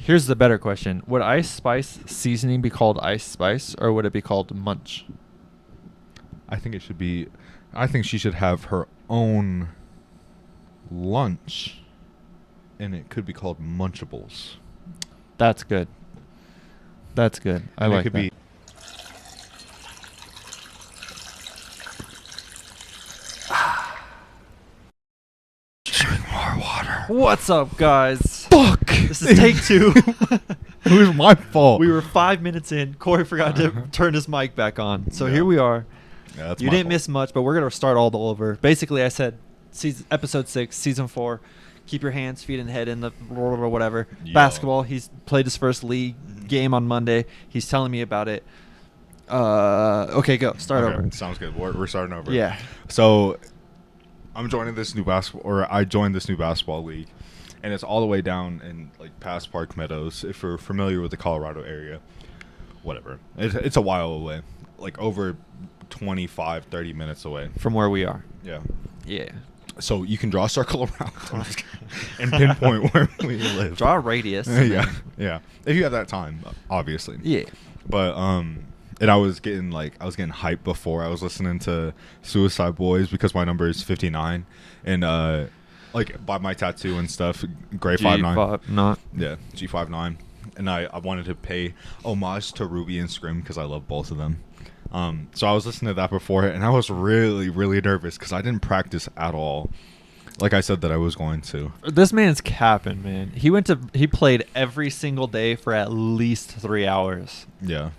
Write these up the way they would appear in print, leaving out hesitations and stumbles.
Here's the better question: would Ice Spice seasoning be called Ice Spice, or would it be called Munch? I think it should be. I think she should have her own lunch, and it could be called Munchables. That's good. That's good. I And like it could that. be. Drink more water. What's up, guys? Fuck. This is take 2. It was my fault. We were 5 minutes in. Corey forgot to turn his mic back on. So Yeah. here we are. Yeah, that's You my didn't fault. miss much, but we're going to start all over. Basically, I said episode 6, season 4. Keep your hands, feet, and head in the or whatever. Yeah. Basketball. He's played his first league game on Monday. He's telling me about it. Okay, go. Start Okay, over. Sounds good. We're starting over. Yeah. So, I'm joining this new I joined this new basketball league, and it's all the way down in like past Park Meadows. If you're familiar with the Colorado area, whatever. It's a while away, like over 25, 30 minutes away. From where we are. Yeah. Yeah. So you can draw a circle around and pinpoint where we live. Draw a radius. Yeah, yeah. If you have that time, obviously. Yeah. But and I was getting hyped before. I was listening to Suicide Boys because my number is 59, and like by my tattoo and stuff, Gray 59. Not. Yeah, G59, and I wanted to pay homage to Ruby and Scrim because I love both of them. So I was listening to that before, and I was really, really nervous because I didn't practice at all. Like I said that I was going to. This man's capping, man. He played every single day for at least 3 hours. Yeah.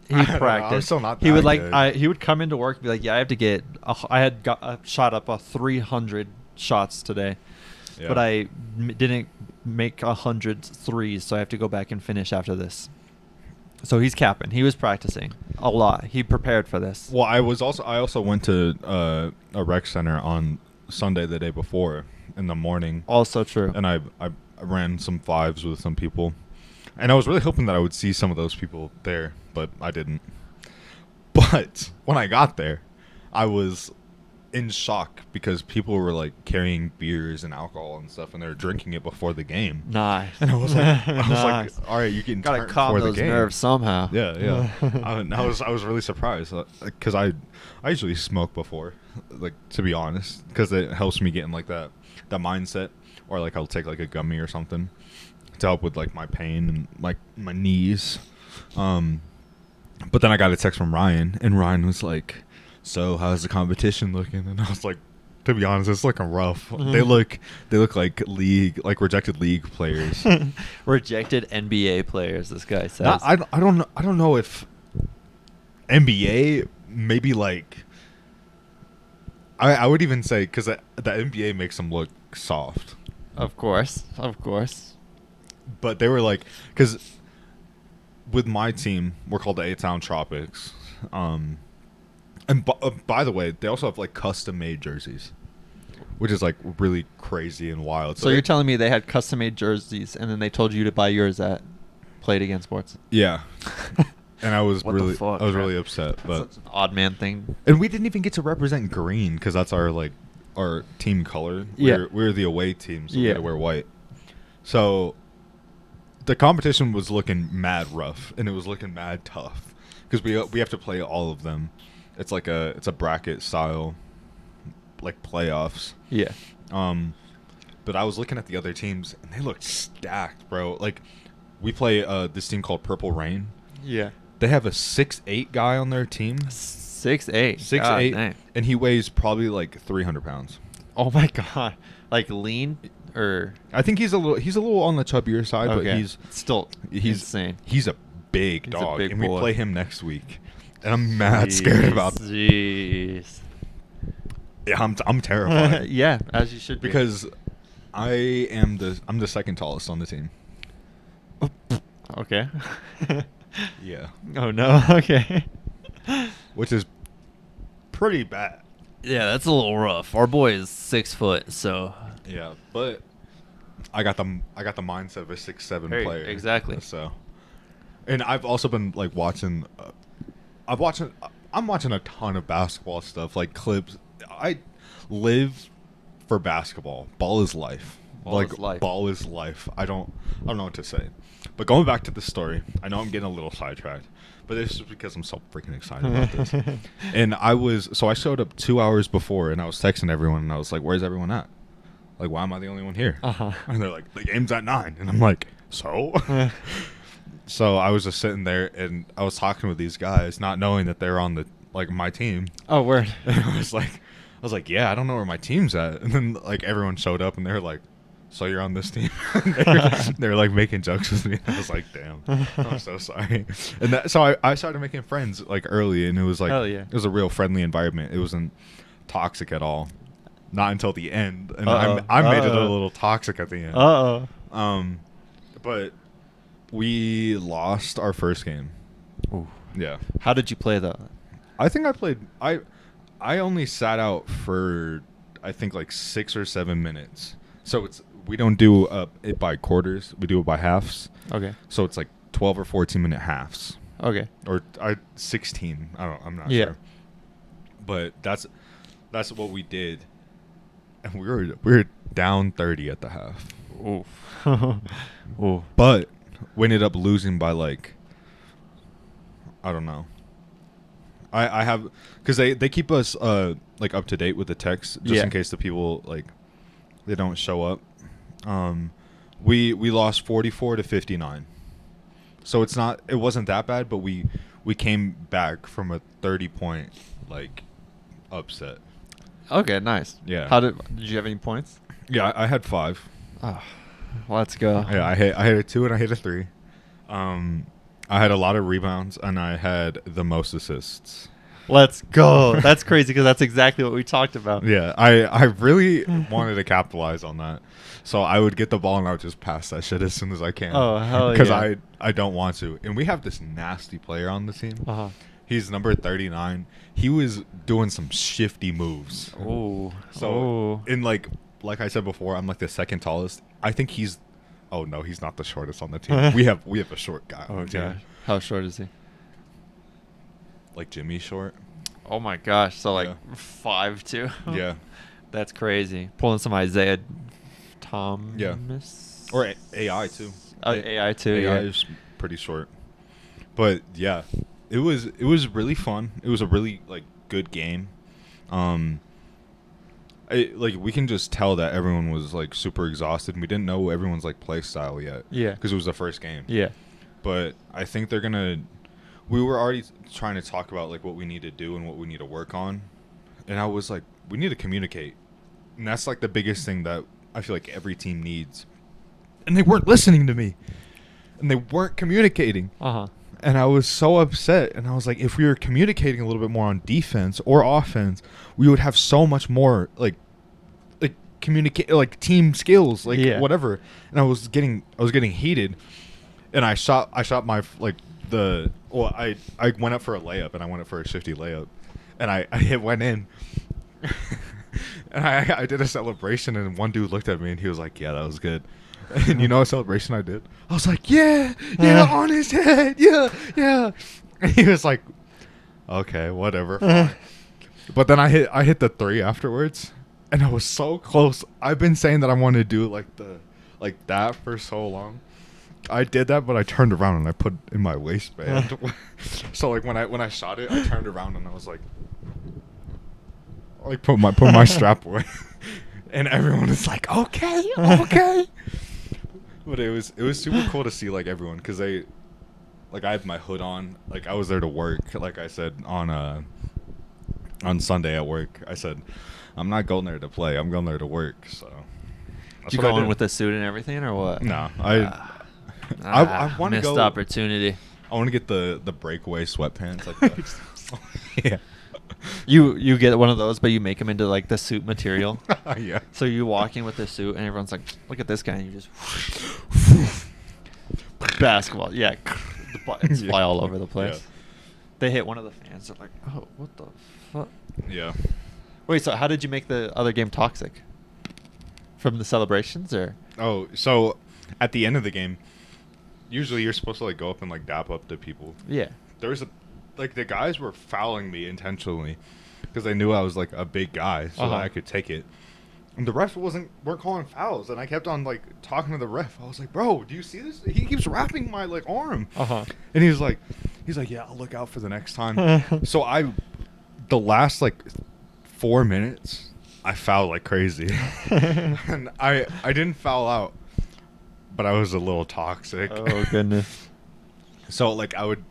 He I don't know, practiced. I'm still not He would that good. he would come into work and be like, "Yeah, I have to get. I had shot up 300 shots today, Yeah. but I didn't make 100 threes, so I have to go back and finish after this." So he's capping. He was practicing a lot. He prepared for this. Well, I also went to a rec center on Sunday the day before in the morning, Also true. and I ran some fives with some people, and I was really hoping that I would see some of those people there, but I didn't. But when I got there, I was in shock because people were like carrying beers and alcohol and stuff, and they were drinking it before the game. Nice. And I was like, Nice. all right, you can Gotta turn calm before those the game. nerves somehow. Yeah, yeah. I was really surprised because I usually smoke before, like, to be honest, because it helps me get in like that mindset, or like I'll take like a gummy or something to help with like my pain and like my knees. But then I got a text from Ryan, and Ryan was like, "So how's the competition looking?" And I was like, to be honest, it's looking rough. They look like rejected league players. Rejected NBA players. This guy says. I don't know if NBA maybe like I would even say because the NBA makes them look soft, Of course. but they were like because with my team we're called the A-Town Tropics, and by the way they also have like custom made jerseys, which is like really crazy and wild. So you're telling me they had custom-made jerseys, and then they told you to buy yours at Play It Again Sports? Yeah. And I was What the really fuck, I was man? really upset, but Such an odd man thing. and we didn't even get to represent green because that's our team color. Yeah. We're the away team, so we Yeah. had to wear white. So the competition was looking mad rough, and it was looking mad tough because we have to play all of them. It's like it's a bracket style, like playoffs. Yeah. But I was looking at the other teams, and they looked stacked, bro. Like we play this team called Purple Rain. Yeah. They have a 6'8" guy on their team. 6'8". 6'8", Dang. and he weighs probably like 300 pounds. Oh my god. Like lean or I think he's a little on the chubbier side, but he's still insane. He's a big He's a dog, big and boy. we play him next week, and I'm mad scared about. Jeez. Yeah, I'm terrified. Yeah, as you should be. Because I'm the second tallest on the team. Okay. Yeah, Oh no. Okay. which is pretty bad. Yeah, that's a little rough. Our boy is 6 foot, so Yeah, but I got the mindset of a 6'7" Hey, player. exactly. So, and I've also been like watching. I'm watching a ton of basketball stuff, like clips. I live for basketball. Ball is life. Ball is life. Ball is life. I don't know what to say. But going back to the story, I know I'm getting a little sidetracked, but this is because I'm so freaking excited about this. And I showed up 2 hours before, and I was texting everyone, and I was like, "Where's everyone at? Like, why am I the only one here?" And they're like, "The game's at 9," and I'm like, "So?" So I was just sitting there, and I was talking with these guys, not knowing that they're on my team. Oh, word. And I was like, "Yeah, I don't know where my team's at." And then like everyone showed up, and they were like, "So you're on this team?" they were like making jokes with me. I was like, "Damn, I'm so sorry." And so I started making friends like early, and it was like, Hell yeah. it was a real friendly environment. It wasn't toxic at all. Not until the end, and Uh-oh. I made it a little toxic at the end. But we lost our first game. Ooh. Yeah. How did you play though? I think I played. I only sat out for I think like 6 or 7 minutes. So we don't do it by quarters. We do it by halves. Okay. So it's like 12 or 14-minute halves. Okay. Or 16. I'm not Yeah. sure. But that's what we did, and we were down 30 at the half. Oof. Ooh. But we ended up losing by like, I don't know. I have, because they keep us like up to date with the text just in case the people like they don't show up. We lost 44-59. So it wasn't that bad, but we came back from a 30-point like upset. Okay, nice. Yeah. Did you have any points? Yeah, I had 5. Oh, let's go. Yeah, I hit a 2 and I hit a 3. I had a lot of rebounds, and I had the most assists. Let's go. That's crazy because that's exactly what we talked about. Yeah, I really wanted to capitalize on that. So I would get the ball and I would just pass that shit as soon as I can. Oh, hell yeah. Because I don't want to. And we have this nasty player on the team. Uh-huh. He's number 39. He was doing some shifty moves. Oh. So in like I said before, I'm like the second tallest. I think he's oh no, he's not the shortest on the team. we have a short guy on the team. Okay. How short is he? Like Jimmy short. Oh my gosh. So like Yeah. 5'2". Yeah. That's crazy. Pulling some Isaiah Thomas. Yeah. Or AI too. AI too. AI Yeah. is pretty short. But yeah, it was really fun. It was a really like good game. We can just tell that everyone was like super exhausted. And we didn't know everyone's like play style yet. Yeah. Because it was the first game. Yeah. But I think they're gonna. We were already trying to talk about like what we need to do and what we need to work on, and I was like, we need to communicate, and that's like the biggest thing that I feel like every team needs. And they weren't listening to me, and they weren't communicating. And I was so upset, and I was like, if we were communicating a little bit more on defense or offense, we would have so much more like communicate, like team skills, like whatever. And I was getting heated, and I shot my I went up for a layup, and I went up for a shifty layup, and I went in. And I did a celebration, and one dude looked at me, and he was like, "Yeah, that was good." And you know what celebration I did? I was like, yeah, on his head, yeah. And he was like, okay, whatever. Fine. But then I hit the 3 afterwards, and I was so close. I've been saying that I want to do like that for so long. I did that, but I turned around and I put it in my waistband. So like when I shot it, I turned around and I was like put my strap away. And everyone was like, okay. But it was super cool to see like everyone, because they like, I had my hood on, like I was there to work. Like I said on Sunday at work, I said I'm not going there to play, I'm going there to work. So Did you go in with the suit and everything, or what? No, I want to go. Missed opportunity. I want to get the breakaway sweatpants like yeah. You get one of those, but you make them into like the suit material. Yeah. So you walk in with the suit, and everyone's like, "Look at this guy!" And you just basketball. Yeah, the buttons fly all over the place. Yeah. They hit one of the fans. They're like, "Oh, what the fuck?" Yeah. Wait, so how did you make the other game toxic? From the celebrations, or? Oh, so at the end of the game, usually you're supposed to like go up and like dap up to people. Yeah. There was the guys were fouling me intentionally because they knew I was like a big guy, so that I could take it. And the refs weren't calling fouls, and I kept on like talking to the ref. I was like, "Bro, do you see this? He keeps wrapping my like arm." And he's like, "Yeah, I'll look out for the next time." So the last like 4 minutes, I fouled like crazy, and I didn't foul out, but I was a little toxic. Oh goodness. So like I would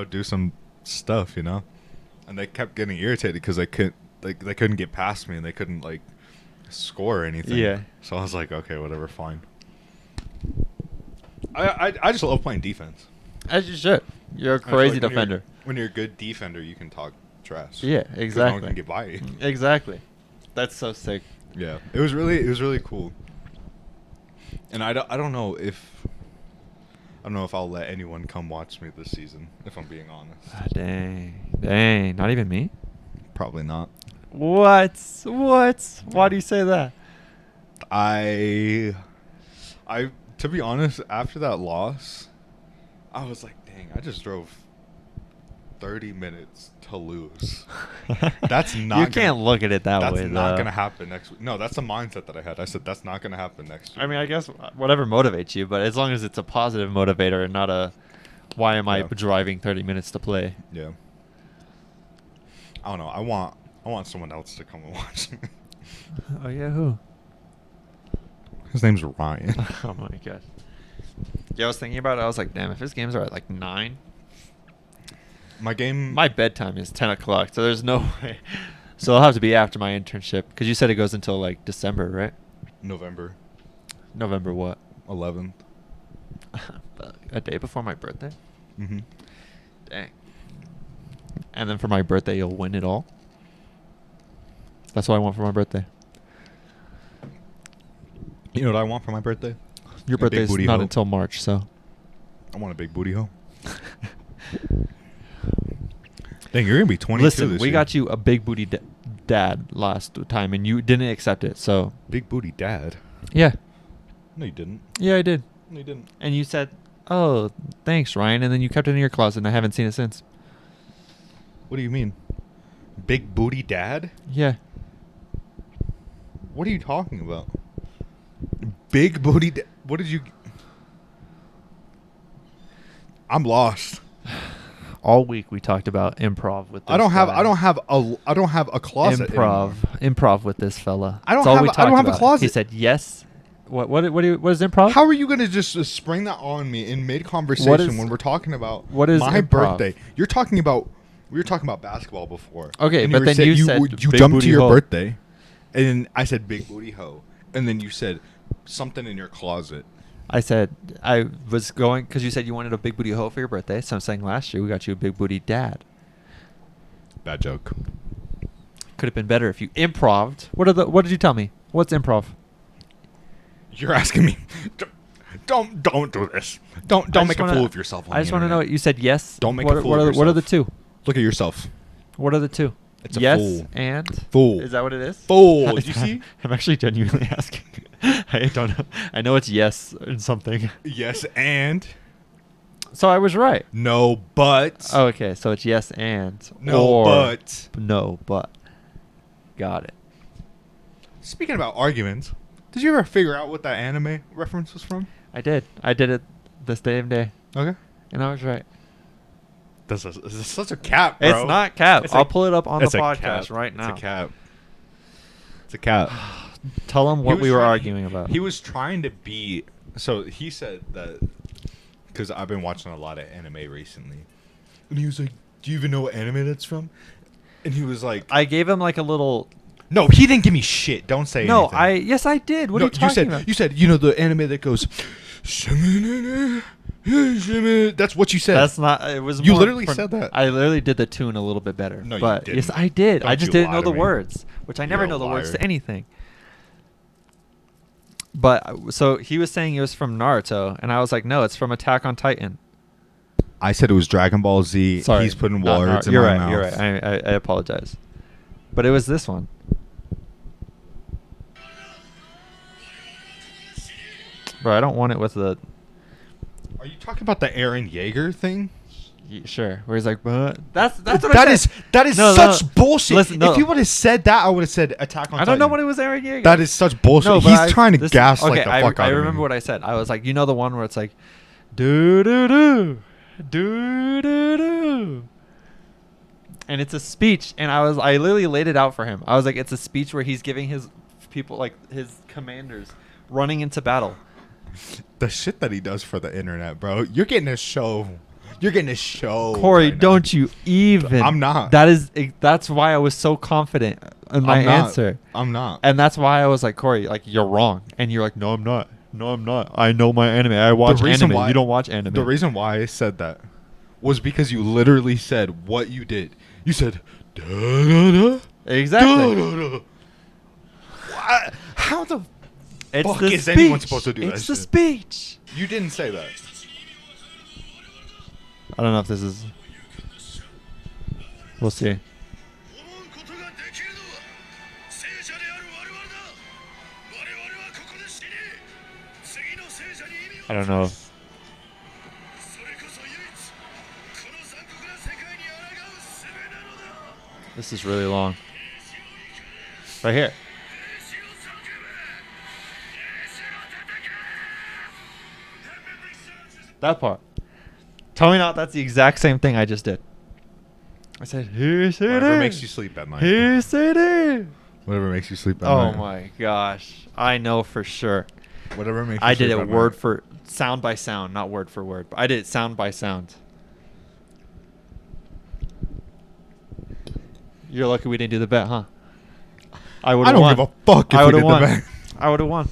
do some stuff, and they kept getting irritated because they couldn't get past me, and they couldn't like score or anything. Yeah. So I was like, okay, whatever, fine. I just love playing defense. As you should. You're a crazy defender. When you're a good defender, you can talk trash. Yeah, 'Cause no exactly. one can get by you. Exactly. That's so sick. Yeah, it was really cool. And I don't know if I'll let anyone come watch me this season, if I'm being honest. Ah, dang. Not even me? Probably not. What? Why do you say that? I to be honest, after that loss, I was like, dang, I just drove 30 minutes to lose. That's not You can't look at it that way. That's not though. going to happen next week. No, that's the mindset that I had. I said that's not going to happen next week. I mean, I guess whatever motivates you, but as long as it's a positive motivator and not a why am I driving 30 minutes to play? Yeah. I don't know. I want someone else to come and watch me. Oh yeah, who? His name's Ryan. Oh my god. Yeah, I was thinking about it. I was like, damn, if his games are at like 9. My bedtime is 10 o'clock, so there's no way. So it'll have to be after my internship, because you said it goes until like December, right? November what? 11th. A day before my birthday? Mm-hmm. Dang. And then for my birthday, you'll win it all? That's what I want for my birthday. You know what I want for my birthday? Your birthday's not until March, so. I want a big booty hoe. Dang, you're going to be 22 Listen, this we year. got you a big booty dad last time, and you didn't accept it, so. Big booty dad? Yeah. No, you didn't. Yeah, I did. No, you didn't. And you said, oh, thanks, Ryan, and then you kept it in your closet, and I haven't seen it since. What do you mean? Big booty dad? Yeah. What are you talking about? Big booty what did you... I'm lost. All week we talked about improv with this I don't have a closet improv with this fella. I don't That's all have we I don't talked have a about. closet. He said yes. What is improv? How are you going to just spring that on me in mid conversation when we're talking about what is my improv? birthday? We were talking about basketball before. Okay, and but then you said you big jumped booty to your hoe. birthday, and then I said big booty hoe, and then you said something in your closet. I said I was going because you said you wanted a big booty hoe for your birthday. So I'm saying last year we got you a big booty dad. Bad joke. Could have been better if you improved. What did you tell me? What's improv? You're asking me. Don't do this. Don't make a fool of yourself. I just want to know. You said yes. Don't make a fool of yourself. What are the two? Look at yourself. What are the two? It's a yes fool. And Fool. Is that what it is? Fool. Did you see? I'm actually genuinely asking. I don't know. I know it's yes and something. Yes and. So I was right. No, but. Oh, okay. So it's yes and. No, but. No, but. Got it. Speaking about arguments, did you ever figure out what that anime reference was from? I did. I did it the same day. Okay. And I was right. This is such a cap, bro. It's not cap. It's I'll pull it up on the it's a podcast cap. right now. It's a cap. It's a cap. Tell him what we were arguing about. He was trying to be... So he said that... Because I've been watching a lot of anime recently. And he was like, do you even know what anime that's from? And he was like... I gave him like a little... No, he didn't give me shit. Don't say no, anything. Yes, I did. What are you talking about? You said, you know, the anime that goes... That's what you said. That's not... It was. You more literally said that. I literally did the tune a little bit better. No, but you didn't. Yes, I did. Don't I just you didn't lie know to the me. words, which I never You're a know the words liar. to anything. But so he was saying it was from Naruto, and I was like, no, it's from Attack on Titan. I said it was Dragon Ball Z. Sorry, He's putting not words in you're my right, mouth. You're right. I apologize. But it was this one. Bro, I don't want it with the... Are you talking about the Aaron Yeager thing? Sure. Where he's like, but that's what That I is said. that is No, such no. bullshit. Listen, no. If you would have said that, I would have said Attack on I don't know Titan. what it was, Aaron Yeager. That is such bullshit. No, but He's trying to gaslight okay, the fuck out I of me. remember what I said. I was like, you know the one where it's like, do do do, do do do, and it's a speech, and I literally laid it out for him. I was like, it's a speech where he's giving his people, like his commanders, running into battle. The shit that he does for the internet, bro. You're getting a show. You're getting a show. Corey, right now. don't you even? I'm not. That's why I was so confident in my I'm not. answer. I'm not. And that's why I was like, Corey, like, you're wrong. And you're like, no, I'm not. No, I'm not. I know my anime. I watch anime. You don't watch anime. The reason why I said that was because you literally said what you did. You said, da, da, da, Exactly. da, da, da. What? How the It's fuck the is speech. anyone supposed to do that It's the shit? speech. You didn't say that. I don't know if this is... We'll see. I don't know. This is really long. Right here. That part. Tell me not that's the exact same thing I just did. I said, here's it. Whatever makes you sleep at night. Here's it. Whatever makes you sleep at Oh night. my gosh. I know for sure. Whatever makes you I did sleep it at word night. for sound by sound, not word for word. But I did it sound by sound. You're lucky we didn't do the bet, huh? I would I have don't won. give a fuck if I we would did have won. the bet. I would have won.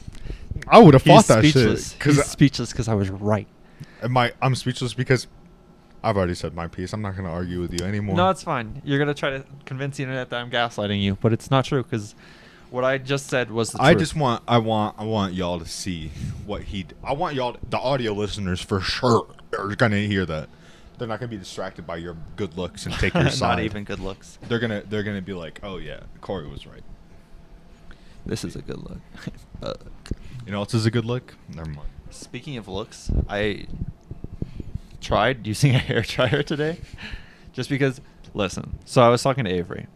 I would have fought He's that speechless. shit. He's speechless because I was right. I'm speechless because I've already said my piece. I'm not going to argue with you anymore. No, it's fine. You're gonna try to convince the internet that I'm gaslighting you, but it's not true because what I just said was the truth. I want y'all to see what I want y'all, the audio listeners for sure are going to hear that. They're not going to be distracted by your good looks and take your side. Not even good looks. They're gonna be like, oh yeah, Cory was right. This is a good look. You know what is a good look? Never mind. Speaking of looks, I tried using a hair dryer today, just because. Listen, so I was talking to Avery,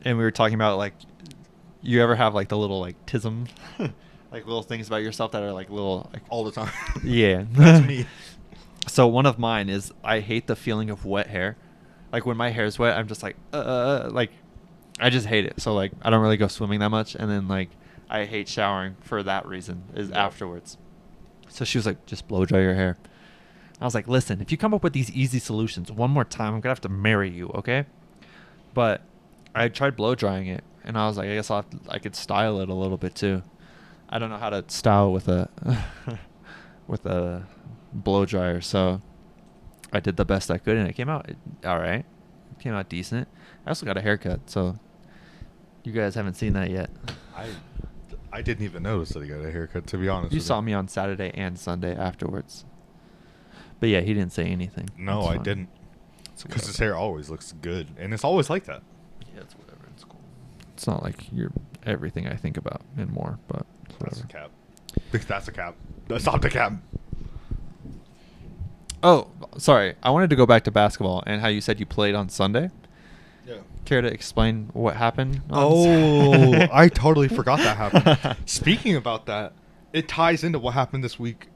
and we were talking about like, you ever have like the little like tism, like little things about yourself that are like little like, All the time. yeah. That's me. So one of mine is I hate the feeling of wet hair. Like when my hair is wet, I'm just like I just hate it. So like I don't really go swimming that much, and then like I hate showering for that reason is afterwards. So she was like, just blow dry your hair. I was like, listen, if you come up with these easy solutions one more time, I'm gonna have to marry you, okay? But I tried blow drying it, and I was like, I guess I could style it a little bit too. I don't know how to style with a with a blow dryer, so I did the best I could, and it came out all right. It came out decent. I also got a haircut, so you guys haven't seen that yet. I didn't even notice that he got a haircut, to be honest. You with saw me on Saturday and Sunday afterwards. But yeah, he didn't say anything. No, It's I fine. didn't. It's Because his whatever. hair always looks good, and it's always like that. Yeah, it's whatever. It's cool. It's not like you're everything I think about and more, but it's That's a whatever. cap. That's a cap. That's not the cap. Oh, sorry. I wanted to go back to basketball and how you said you played on Sunday. Yeah. Care to explain what happened? on Oh, Sunday? I totally forgot that happened. Speaking about that, it ties into what happened this week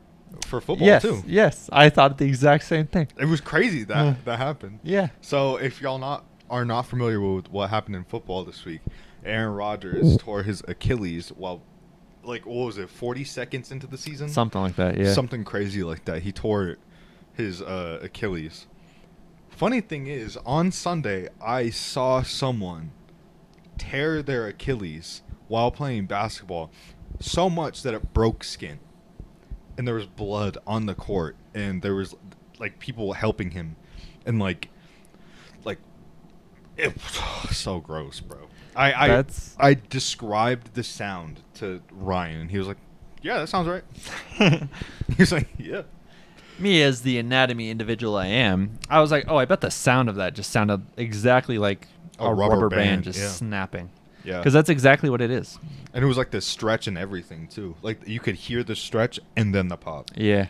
for football yes, too. yes. I thought the exact same thing. It was crazy that that happened. Yeah. So if y'all are not familiar with what happened in football this week, Aaron Rodgers tore his Achilles while, like, what was it, 40 seconds into the season? Something like that, yeah. Something crazy like that. He tore his Achilles. Funny thing is, on Sunday, I saw someone tear their Achilles while playing basketball so much that it broke skin. And there was blood on the court, and there was like people helping him, and like it was so gross, bro. I described the sound to Ryan, and he was like, "Yeah, that sounds right." He was like, "Yeah." Me as the anatomy individual I am, I was like, oh, I bet the sound of that just sounded exactly like a rubber band just yeah. snapping. Yeah. Because that's exactly what it is. And it was like the stretch and everything too. Like you could hear the stretch and then the pop. Yeah.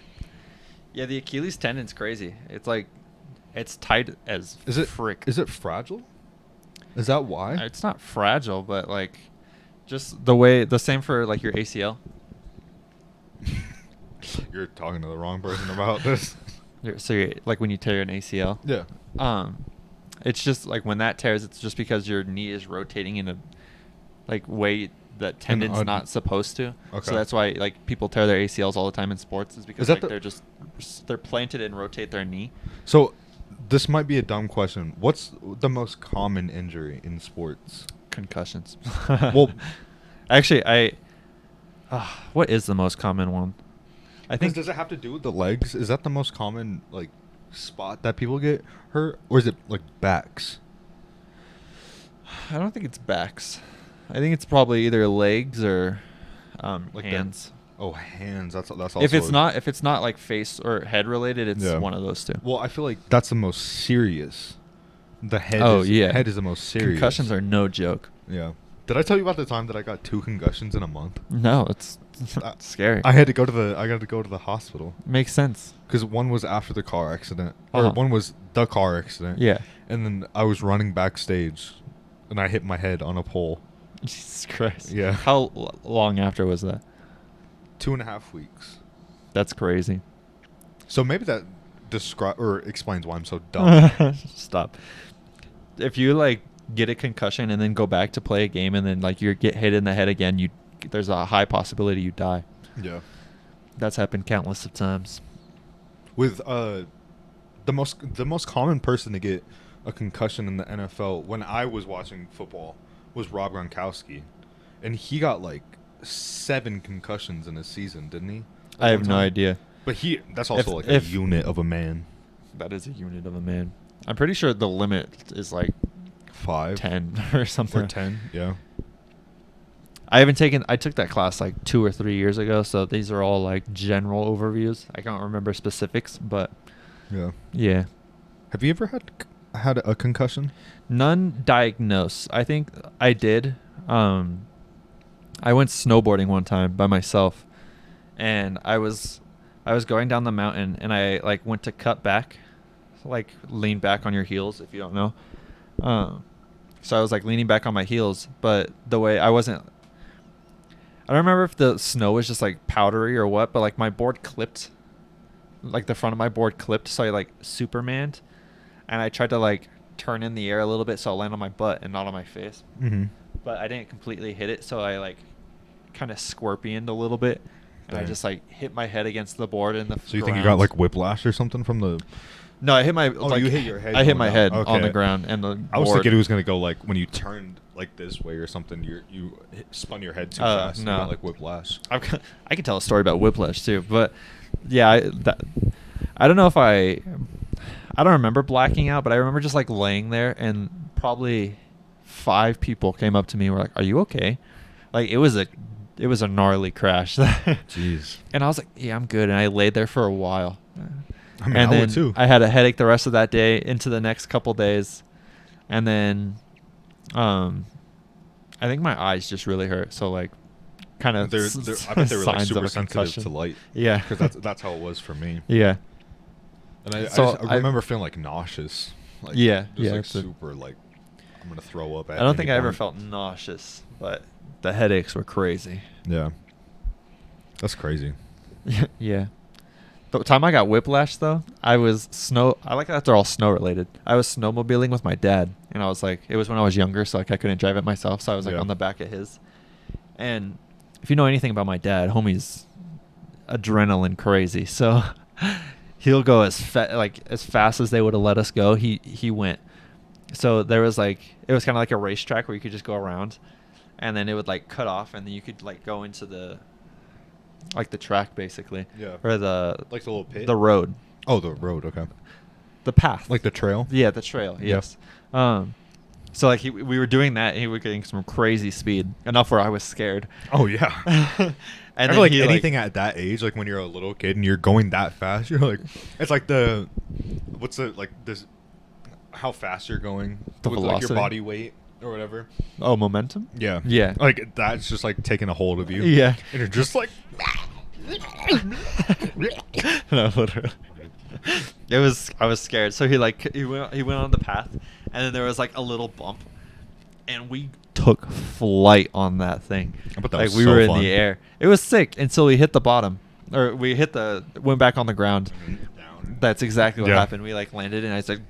Yeah, the Achilles tendon's crazy. It's like it's tight as Is it frick. Is it fragile? Is that why? It's not fragile, but like just the same for like your ACL. You're talking to the wrong person about this. You're like when you tear an ACL. Yeah. It's just like when that tears, it's just because your knee is rotating in a like way that tendon's not supposed to. Okay. So that's why like people tear their ACLs all the time in sports is because Is that like, they're planted and rotate their knee. So, this might be a dumb question. What's the most common injury in sports? Concussions. Well, actually, what is the most common one? I think. Does it have to do with the legs? Is that the most common like spot that people get hurt, or is it like backs? I don't think it's backs. I think it's probably either legs or Like hands. Oh, hands. That's also. If it's not like face or head related, it's one of those two. Well, I feel like that's the most serious. The head. Oh, yeah. Head is the most serious. Concussions are no joke. Yeah. Did I tell you about the time that I got 2 concussions in a month? No, it's scary. I had to go to the hospital Makes sense. because one was after the car accident, Uh-huh. or one was the car accident. Yeah. And then I was running backstage, and I hit my head on a pole. Jesus Christ. Yeah. How long after was that? 2.5 weeks. That's crazy. So maybe that explains why I'm so dumb. Stop. If you like get a concussion and then go back to play a game and then like you get hit in the head again, there's a high possibility you die. Yeah. That's happened countless of times. With the most common person to get a concussion in the NFL when I was watching football was Rob Gronkowski, and he got like 7 concussions in a season, didn't he? I have no idea. But that's also a unit of a man. That is a unit of a man. I'm pretty sure the limit is like 5, 10 or something. or 10. Yeah. I took that class like 2 or 3 years ago, so these are all like general overviews. I can't remember specifics, but yeah. Have you ever had a concussion? None diagnosed. I think I did. I went snowboarding one time by myself, and I was going down the mountain, and I like went to cut back, like lean back on your heels if you don't know. So I was like leaning back on my heels, but the way I don't remember if the snow was just like powdery or what, but like my board clipped, like the front of my board clipped, so I like Supermaned, and I tried to like turn in the air a little bit so I land on my butt and not on my face. Mm-hmm. But I didn't completely hit it, so I like kind of scorpioned a little bit, and I just like hit my head against the board in the. So you think you got like whiplash or something from the? No, I hit my. Oh, you hit your head. I hit my head Okay. on the ground, and the. I was board. thinking it was gonna go like when you turned like this way or something. You spun your head too fast. And no. you got like whiplash. I can tell a story about whiplash too, but yeah, I don't know if I don't remember blacking out, but I remember just like laying there, and probably 5 people came up to me and were like, "Are you okay?" Like it was a gnarly crash. Jeez. And I was like, "Yeah, I'm good." And I laid there for a while. I mean, and I then would too. I had a headache the rest of that day into the next couple days, and then, I think my eyes just really hurt. So like, kind of. I bet they were like super sensitive to light. Yeah, because that's how it was for me. Yeah. And I I remember feeling like nauseous. Like, Yeah, just yeah, like super like I'm gonna throw up. I don't think I ever point. felt nauseous, but the headaches were crazy. Yeah. That's crazy. Yeah. The time I got whiplash though, I like that they're all snow related. I was snowmobiling with my dad, and I was like, it was when I was younger, so like I couldn't drive it myself, so I was like on the back of his. And if you know anything about my dad, homie's adrenaline crazy, so he'll go as fast as they would have let us go. He went. So there was like, it was kind of like a racetrack where you could just go around, and then it would like cut off, and then you could like go into the track basically. Yeah. Or the little pit. the road. Oh, the road. Okay. The path. Like the trail. Yeah, the trail. Yes. So like we were doing that, and he was getting some crazy speed, enough where I was scared. Oh yeah. And I then feel like he, anything at that age, like when you're a little kid and you're going that fast, you're like, it's like how fast you're going The with like your velocity? body weight or whatever. momentum. Yeah. Yeah. Like that's just like taking a hold of you. Yeah. And you're just like, No, literally. I was scared. So he went on the path, and then there was like a little bump, and we took flight on that thing. I bet that Like was we so were in fun. the air. It was sick until we hit the bottom, or went back on the ground. Down. That's exactly what Yeah. happened. We like landed, and I said,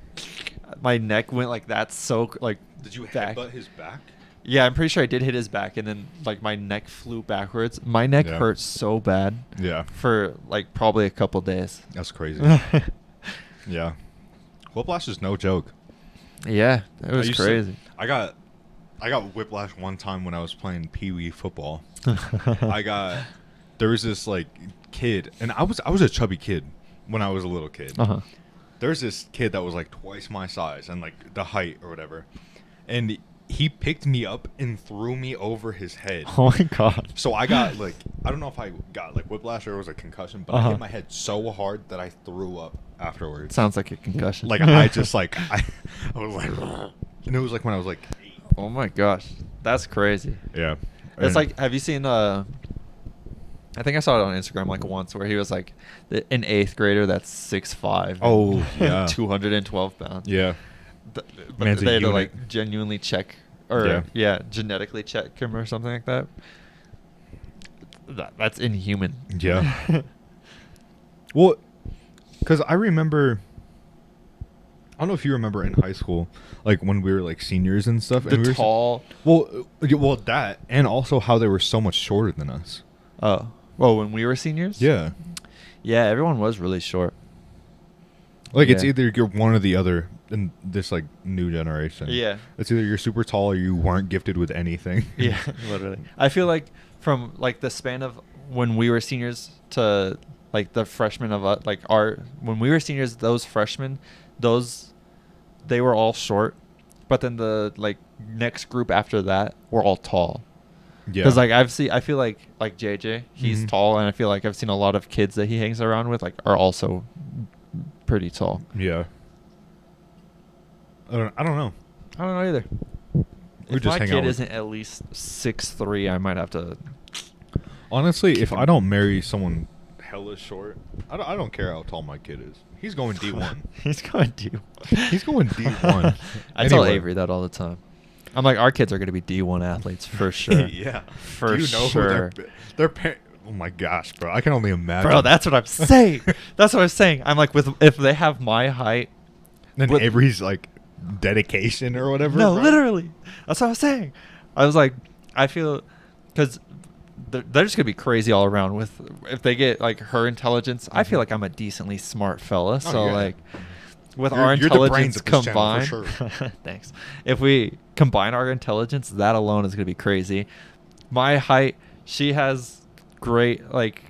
my neck went like that. So like, Did you back. headbutt his back? Yeah, I'm pretty sure I did hit his back, and then like my neck flew backwards. My neck Yeah. hurt so bad Yeah. for like probably a couple days. That's crazy. Yeah. Whiplash is no joke. Yeah, it was I used to- crazy. I got whiplash one time when I was playing Pee Wee football. There was this like kid, and I was a chubby kid when I was a little kid. Uh-huh. There's this kid that was like twice my size and like the height or whatever, and he picked me up and threw me over his head. Oh my god. So I got like, I don't know if I got like whiplash or it was a concussion, but I hit my head so hard that I threw up afterwards. Sounds like a concussion. Like I just like I was like, and it was like when I was like 8. Oh my gosh, that's crazy. Yeah. It's And- like, have you seen? I think I saw it on Instagram like once where he was like an 8th grader that's 6'5". Oh, yeah. 212 pounds. Yeah. But Man's a they had to unit. like genuinely check or Yeah. genetically check him or something like that. That's inhuman. Yeah. Well, because I remember, I don't know if you remember in high school, like when we were like seniors and stuff. and we The were tall. well, that and also how they were so much shorter than us. Oh, well, when we were seniors. Yeah. Yeah, everyone was really short. Like it's Yeah. either you're one or the other in this like new generation. Yeah. It's either you're super tall or you weren't gifted with anything. Yeah, literally. I feel like from like the span of when we were seniors to like the freshmen of like when we were seniors, those freshmen, they were all short, but then the like next group after that were all tall. Yeah. Because like I feel like JJ, he's Mhm. tall, and I feel like I've seen a lot of kids that he hangs around with like are also pretty tall. Yeah. I don't know. I don't know either. We If just my hang kid out with- isn't at least 6'3", I might have to. Honestly, if I don't marry someone hella short, I don't care how tall my kid is. He's going D1. He's going D1. He's going D1. I tell Anyway. Avery that all the time. I'm like, our kids are going to be D1 athletes for sure. Yeah. For Do you know sure. who their parents? Oh my gosh, bro! I can only imagine. Bro, that's what I'm saying. That's what I'm saying. I'm like, if they have my height. then with- Avery's like dedication or whatever. No, bro. literally. That's what I was saying. I was like, I feel, because they're just gonna be crazy all around with if they get like her intelligence. I feel like I'm a decently smart fella. So yeah. like, with You're- our you're the brains intelligence of this channel, combined, for sure. thanks. If we combine our intelligence, that alone is gonna be crazy. My height, she has great like.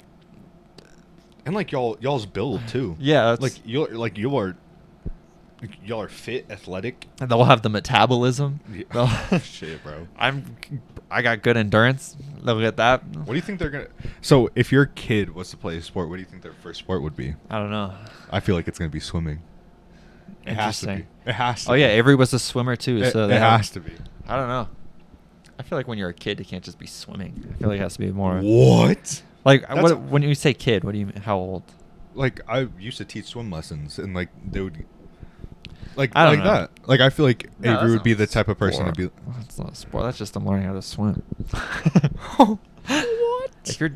And like y'all's build too. Yeah, Like y'all are fit, athletic. and they'll have the metabolism. Yeah. Shit, bro. I got good endurance. They'll get that. What do you think they're gonna? So if your kid was to play a sport, what do you think their first sport would be? I don't know. I feel like it's gonna be swimming. It has to be. Interesting. It has to. Oh yeah, be. Avery was a swimmer too. It, So it they have- has to be. I don't know. I feel like when you're a kid, you can't just be swimming. I feel like it has to be more. What? Like That's- what? When you say kid, what do you mean? How old? Like I used to teach swim lessons, and like they would, like I don't like know. that. Like I feel like No, Avery that's would be not the type of person to sport. be. That's not a sport. That's just them learning how to swim. What? If you're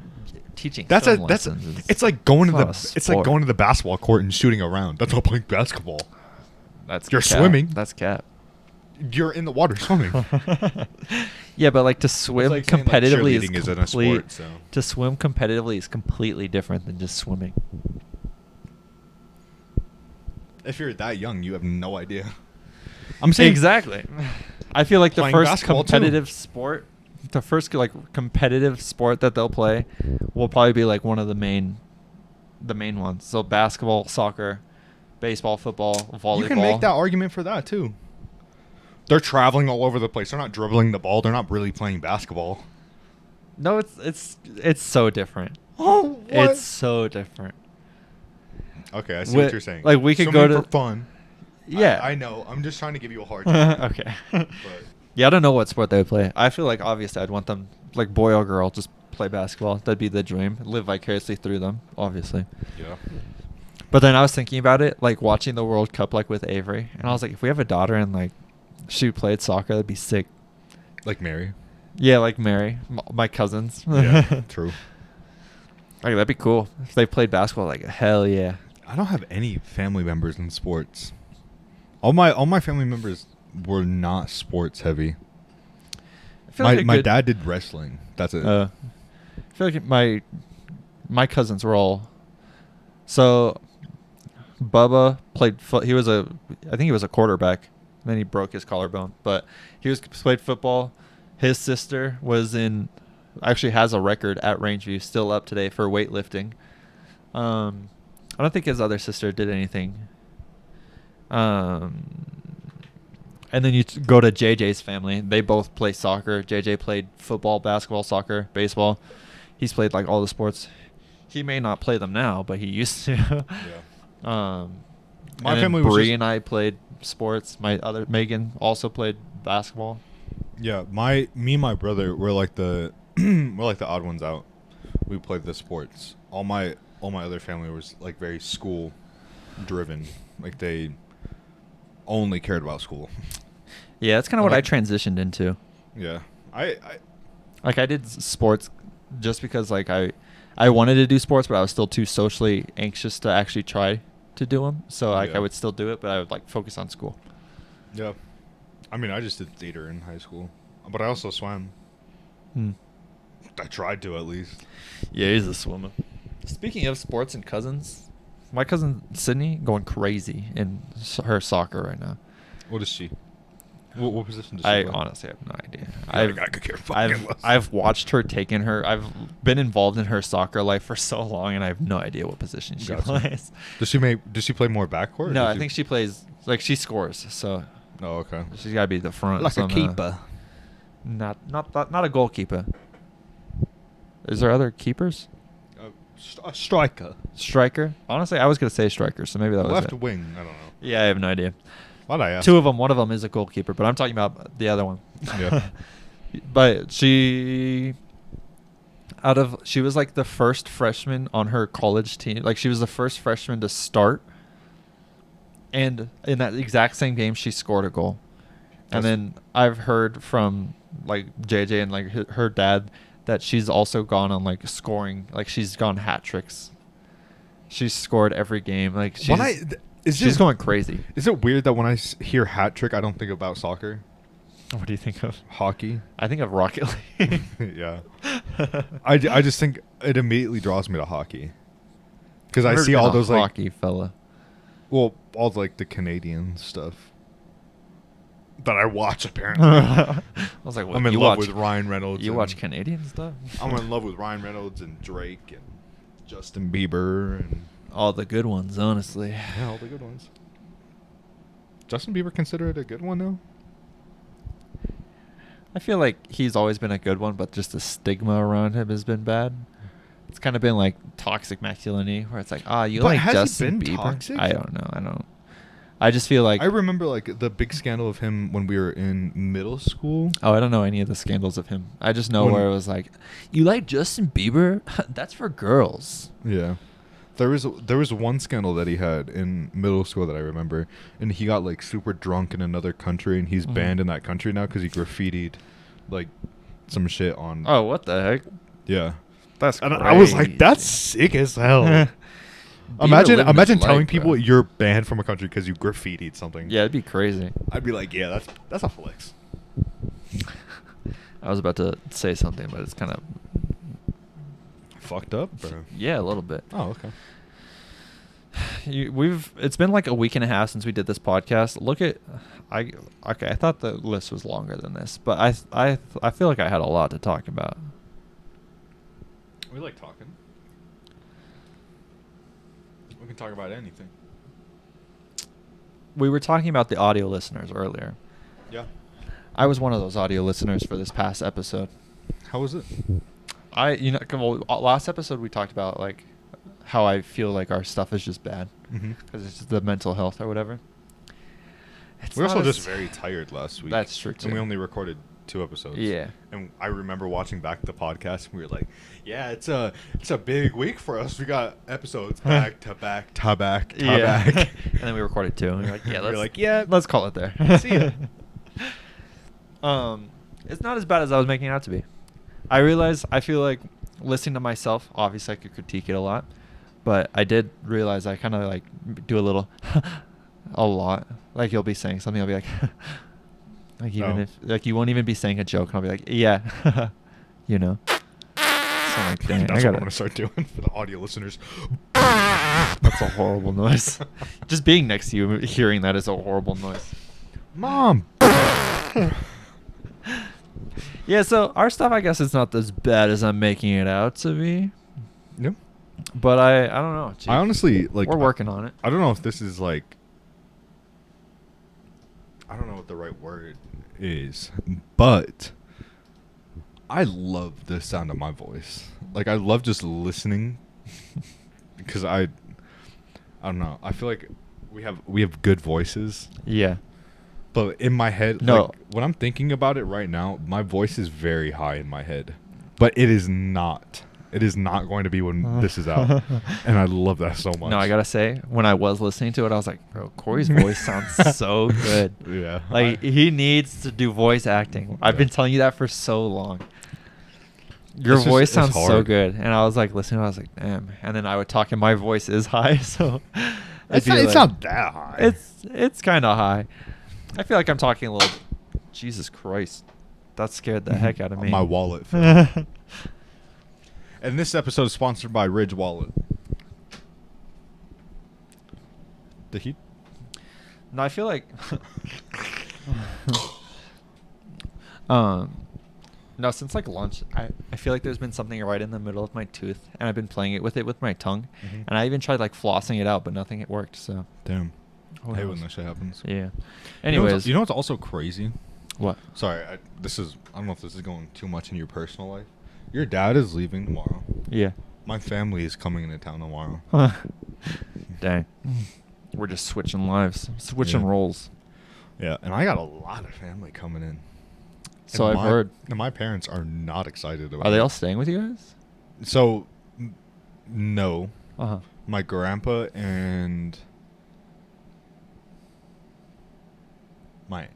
teaching That's swim a that's. lessons, It's like going to not the. a It's like sport. going to the basketball court and shooting around. That's not playing basketball. that's you're cap. swimming. That's cap. You're in the water swimming. Yeah, but like to swim like saying, like, competitively is cheerleading isn't a complete. sport, so. To swim competitively is completely different than just swimming. If you're that young, you have no idea. I'm saying Exactly. I feel like the Playing first basketball, too. competitive sport, the first like competitive sport that they'll play, will probably be like one of the main ones. So basketball, soccer, baseball, football, volleyball. You can make that argument for that too. They're traveling all over the place. They're not dribbling the ball. They're not really playing basketball. No, it's so different. Oh, It's so different. Okay, I see what Wi- you're saying. like, we could Swimming go to- for fun. Yeah. I know. I'm just trying to give you a hard time. Okay. But Yeah, I don't know what sport they would play. I feel like obviously I'd want them like boy or girl just play basketball. That'd be the dream. Live vicariously through them, obviously. Yeah. But then I was thinking about it, like watching the World Cup, like with Avery, and I was like, if we have a daughter and like she played soccer, that'd be sick. Like Mary. Yeah, like Mary, my cousins. Yeah, true. Like that'd be cool if they played basketball. Like hell yeah. I don't have any family members in sports. All my family members were not sports heavy. I feel like My dad did wrestling. That's it. I feel like my cousins were all. So, Bubba played. I think he was a quarterback. And then he broke his collarbone, but he played football. His sister actually has a record at Rangeview still up today for weightlifting. I don't think his other sister did anything. And then you go to JJ's family. They both play soccer. JJ played football, basketball, soccer, baseball. He's played like all the sports. He may not play them now, but he used to. Yeah. My family was Bree and I played sports. My other Megan also played basketball. Yeah, me and my brother were like the we're like the odd ones out. We played the sports. All my other family was like very school driven. Like they only cared about school. Yeah, that's kind of what I transitioned into. Yeah. I did sports just because like I wanted to do sports, but I was still too socially anxious to actually try to do them. So like I would still do it, but I would like focus on school. Yeah. I mean, I just did theater in high school, but I also swam. I tried to at least. Yeah, he's a swimmer. Speaking of sports and cousins, my cousin Sydney going crazy in her soccer right now. What is she? What position does she play? I honestly have no idea. I've watched her taking her. I've been involved in her soccer life for so long, and I have no idea what position she plays. Does she play more backcourt? No, I think she plays like she scores. So. Oh, okay. She's got to be the front. Like a keeper. Not a goalkeeper. Is there other keepers? A striker. Striker? Honestly, I was going to say striker, so maybe that was left it. wing. I don't know. Yeah, I have no idea. Why'd I ask? Two of them. One of them is a goalkeeper, but I'm talking about the other one. Yeah. But she was like the first freshman on her college team. Like she was the first freshman to start. And in that exact same game, she scored a goal. And then I've heard from like JJ and like her dad that she's also gone on like scoring. Like she's gone hat tricks. She's scored every game. Like she's going crazy. Is it weird that when I hear hat trick, I don't think about soccer? What do you think of? Hockey. I think of Rocket League. Yeah. I just think it immediately draws me to hockey. Because I see all those like hockey fella. Well, all like the Canadian stuff that I watch apparently. I was like, what, I'm in love with Ryan Reynolds. You watch Canadian stuff? I'm in love with Ryan Reynolds and Drake and Justin Bieber and all the good ones, honestly. Yeah, all the good ones. Justin Bieber considered a good one though? I feel like he's always been a good one, but just the stigma around him has been bad. It's kind of been like toxic masculinity, where it's like, you but like has Justin he been Bieber? Toxic? I don't know. I just feel like I remember like the big scandal of him when we were in middle school. Oh, I don't know any of the scandals of him. I just know where it was like, you like Justin Bieber? That's for girls. Yeah. There was one scandal that he had in middle school that I remember, and he got like super drunk in another country, and he's banned in that country now because he graffitied like some shit on. Oh, what the heck? Yeah. That's and I was like, that's sick as hell. Imagine telling people you're banned from a country because you graffitied something. Yeah, it'd be crazy. I'd be like, yeah, that's a flex. I was about to say something, but it's kind of fucked up. Or? Yeah, a little bit. Oh, okay. It's been like a week and a half since we did this podcast. I thought the list was longer than this, but I feel like I had a lot to talk about. We like talking. We can talk about anything. We were talking about the audio listeners earlier. Yeah. I was one of those audio listeners for this past episode. How was it? Last episode we talked about like how I feel like our stuff is just bad because it's just the mental health or whatever. We're also just very tired last week. That's true too. And we only recorded 2 episodes. Yeah. And I remember watching back the podcast, and we were like, "Yeah, it's a big week for us. We got episodes back to back to back to back." And then we recorded 2. And we were like, We were like, "Yeah, let's call it there. See ya. It's not as bad as I was making it out to be. I realize I feel like listening to myself, obviously I could critique it a lot, but I did realize I kind of like do a little a lot. Like you'll be saying something, I'll be like like even if like you won't even be saying a joke and I'll be like, yeah. You know. So I'm like, dang, That's I what gotta I'm gonna start doing for the audio listeners. That's a horrible noise. Just being next to you hearing that is a horrible noise. Mom. Yeah, so our stuff, I guess, is not as bad as I'm making it out to be. Yep. But I don't know. Gee, I honestly like. we're working on it. I don't know if this is like. I don't know what the right word is, but I love the sound of my voice. Like I love just listening because I don't know. I feel like we have good voices. Yeah. But in my head, No. like, when I'm thinking about it right now, my voice is very high in my head. But it is not. It is not going to be when this is out. And I love that so much. No, I got to say, when I was listening to it, I was like, bro, Corey's voice sounds so good. Yeah. Like, he needs to do voice acting. I've Yeah. been telling you that for so long. Your It's just- voice it's sounds so hard. good. And I was like, listening, I was like, damn. And then I would talk and my voice is high. So It's not that high. It's kind of high. I feel like I'm talking a little. Jesus Christ, that scared the heck out of me. My wallet fell. And this episode is sponsored by Ridge Wallet. The heat? No, I feel like. No, since like lunch, I feel like there's been something right in the middle of my tooth, and I've been playing it with my tongue, Mhm. and I even tried like flossing it out, but nothing it worked. So. Damn. Who I hate knows? when that shit happens. Yeah. Anyways. You know what's also crazy? What? Sorry, I don't know if this is going too much in your personal life. Your dad is leaving tomorrow. Yeah. My family is coming into town tomorrow. Dang. We're just switching lives, switching Yeah. roles. Yeah, and I got a lot of family coming in. So And I've heard. And my parents are not excited about Are they it. all staying with you guys? So, no. Uh-huh. My grandpa and my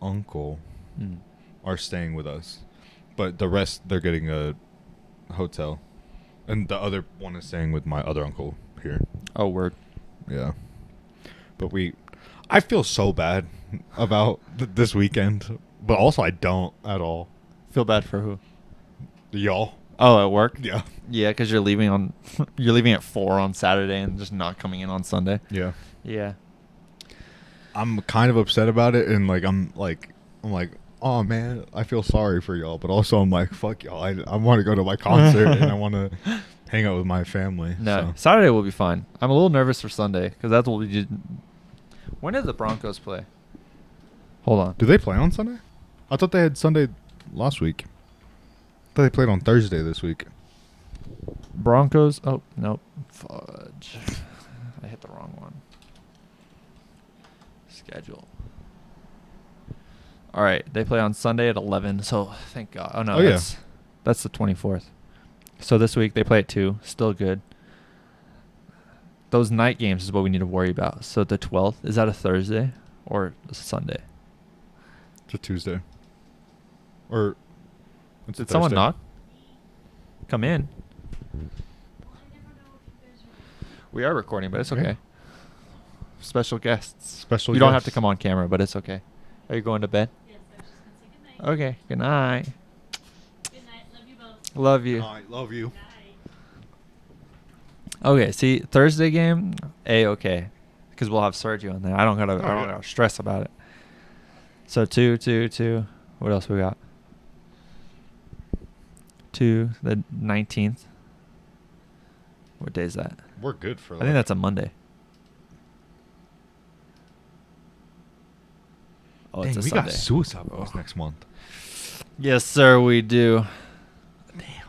uncle Mm. are staying with us. But the rest, they're getting a hotel. And the other one is staying with my other uncle here. Oh, word. Yeah. But I feel so bad about this weekend. But also, I don't at all. Feel bad for who? Y'all. Oh, at work? Yeah. Yeah, because you're leaving you're leaving at 4 on Saturday and just not coming in on Sunday. Yeah. Yeah. I'm kind of upset about it, and I'm like, oh man, I feel sorry for y'all, but also I'm like, fuck y'all, I want to go to my concert and I want to hang out with my family. No, so. Saturday will be fine. I'm a little nervous for Sunday because that's what we did. When did the Broncos play? Hold on. Do they play on Sunday? I thought they had Sunday last week. I thought they played on Thursday this week. Broncos. Oh, nope. Fudge. I hit the wrong one. Schedule. All right. They play on Sunday at 11. So thank God. Oh, no. Oh, yeah. That's the 24th. So this week they play at 2. Still good. Those night games is what we need to worry about. So the 12th, is that a Thursday or a Sunday? It's a Tuesday. Or it's a Did someone Thursday. knock? Come in. We are recording, but it's okay. Yeah. Special guests. Special You don't have to guests. come on camera, but it's okay. Are you going to bed? Yes, I was just going to say good night. Okay. Good night. Good night. Love you both. Love you. I love you. Night. Okay. See, Thursday game, okay, because we'll have Sergio in there. I don't gotta stress about it. So 2. What else we got? 2, the 19th. What day is that? We're good for I think that's a Monday. Oh, Dang, it's a we Sunday. got Suicide Boys Oh. next month. Yes, sir, we do. Damn.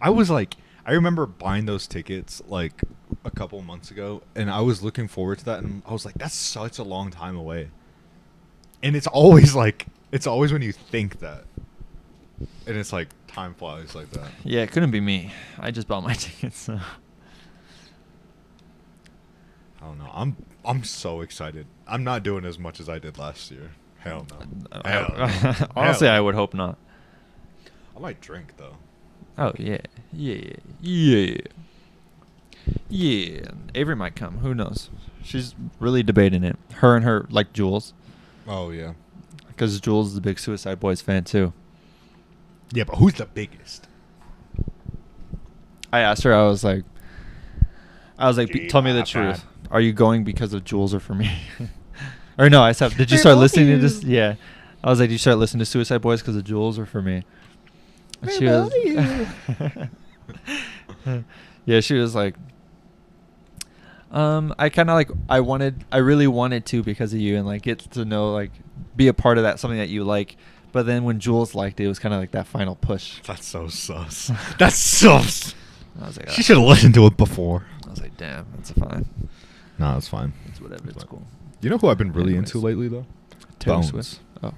I remember buying those tickets like a couple months ago, and I was looking forward to that, and I was like, that's such a long time away. And it's always like It's always when you think that, and it's like time flies like that. Yeah, it couldn't be me. I just bought my tickets. So. I don't know. I'm so excited. I'm not doing as much as I did last year. Hell no. Hell no. Honestly, Hell I no. would hope not. I might drink though. Oh yeah, yeah. Avery might come. Who knows? She's really debating it. Her and her like Jules, Oh yeah. because Jules is a big Suicide Boys fan too. Yeah, but who's the biggest? I asked her. I was like, Gee, tell me the my truth. bad. Are you going because of Jules or for me? Or no, I said, did you I start love listening to you. this? Yeah. I was like, did you start listening to Suicide Boys because of Jules or for me? And I she love was, yeah, she was like, I kind of like, I really wanted to because of you and like get to know, like, be a part of that, something that you like. But then when Jules liked it, it was kind of like that final push. That's so sus. That's sus. I was like, She should have listened to it before. I was like, damn, that's fine. No, it's fine. It's whatever. It's fine. cool. You know who I've been really Anyways. into lately though? Taylor Bones. Swift. Oh,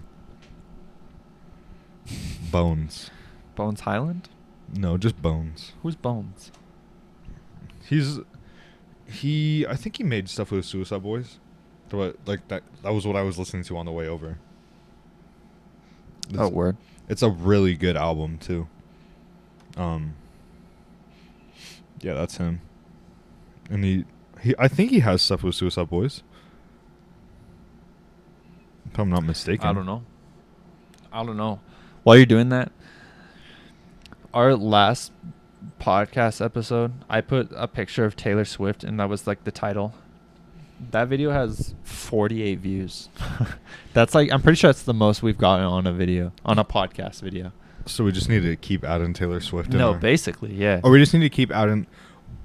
Bones. Bones Highland. No, just Bones. Who's Bones? I think he made stuff with Suicide Boys. Like that was what I was listening to on the way over. Oh, word. It's a really good album too. Yeah, that's him. And I think he has stuff with Suicide Boys. If I'm not mistaken. I don't know. While you're doing that, our last podcast episode, I put a picture of Taylor Swift, and that was like the title. That video has 48 views. That's like, I'm pretty sure that's the most we've gotten on a podcast video. So we just need to keep adding Taylor Swift in No, our- basically, yeah. Or we just need to keep adding.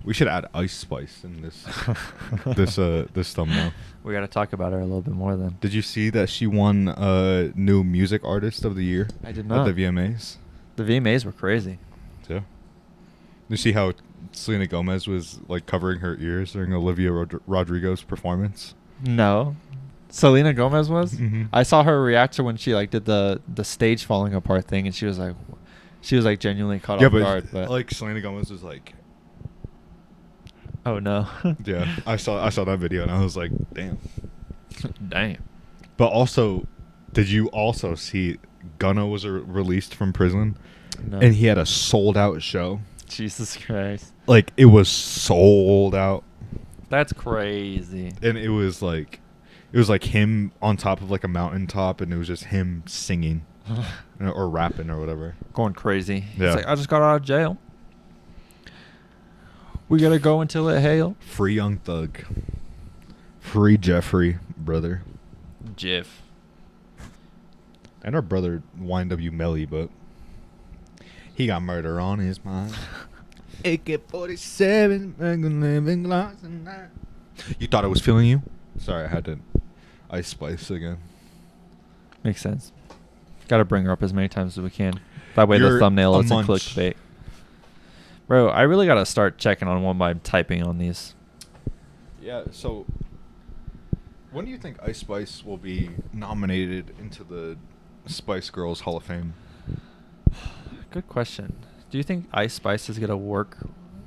We should add Ice Spice in this this thumbnail. We got to talk about her a little bit more then. Did you see that she won new music artist of the year? I did not. At the VMAs. The VMAs were crazy. Yeah. Did you see how Selena Gomez was like covering her ears during Olivia Rodrigo's performance? No. Selena Gomez was? Mhm. I saw her react to when she like did the stage falling apart thing, and she was like genuinely caught off guard. But like Selena Gomez was like, oh no. yeah, I saw that video and I was like, damn. Damn. But also, did you also see Gunna was released from prison, No. and he had a sold out show? Jesus Christ. Like it was sold out, That's crazy. and it was like him on top of like a mountaintop, and it was just him singing or rapping or whatever. Going crazy. Yeah. It's like, I just got out of jail. We gotta go until it hail. Free Young Thug, free Jeffrey, brother, Jiff. and our brother YNW Melly, but he got murder on his mind. AK-47. You thought I was feeling you? Sorry, I had to Ice Spice again. Makes sense. Gotta bring her up as many times as we can. That way You're the thumbnail a isn't munch. clickbait. Bro, I really gotta start checking on what I'm typing on these. Yeah, so when do you think Ice Spice will be nominated into the Spice Girls Hall of Fame? Good question. Do you think Ice Spice is gonna work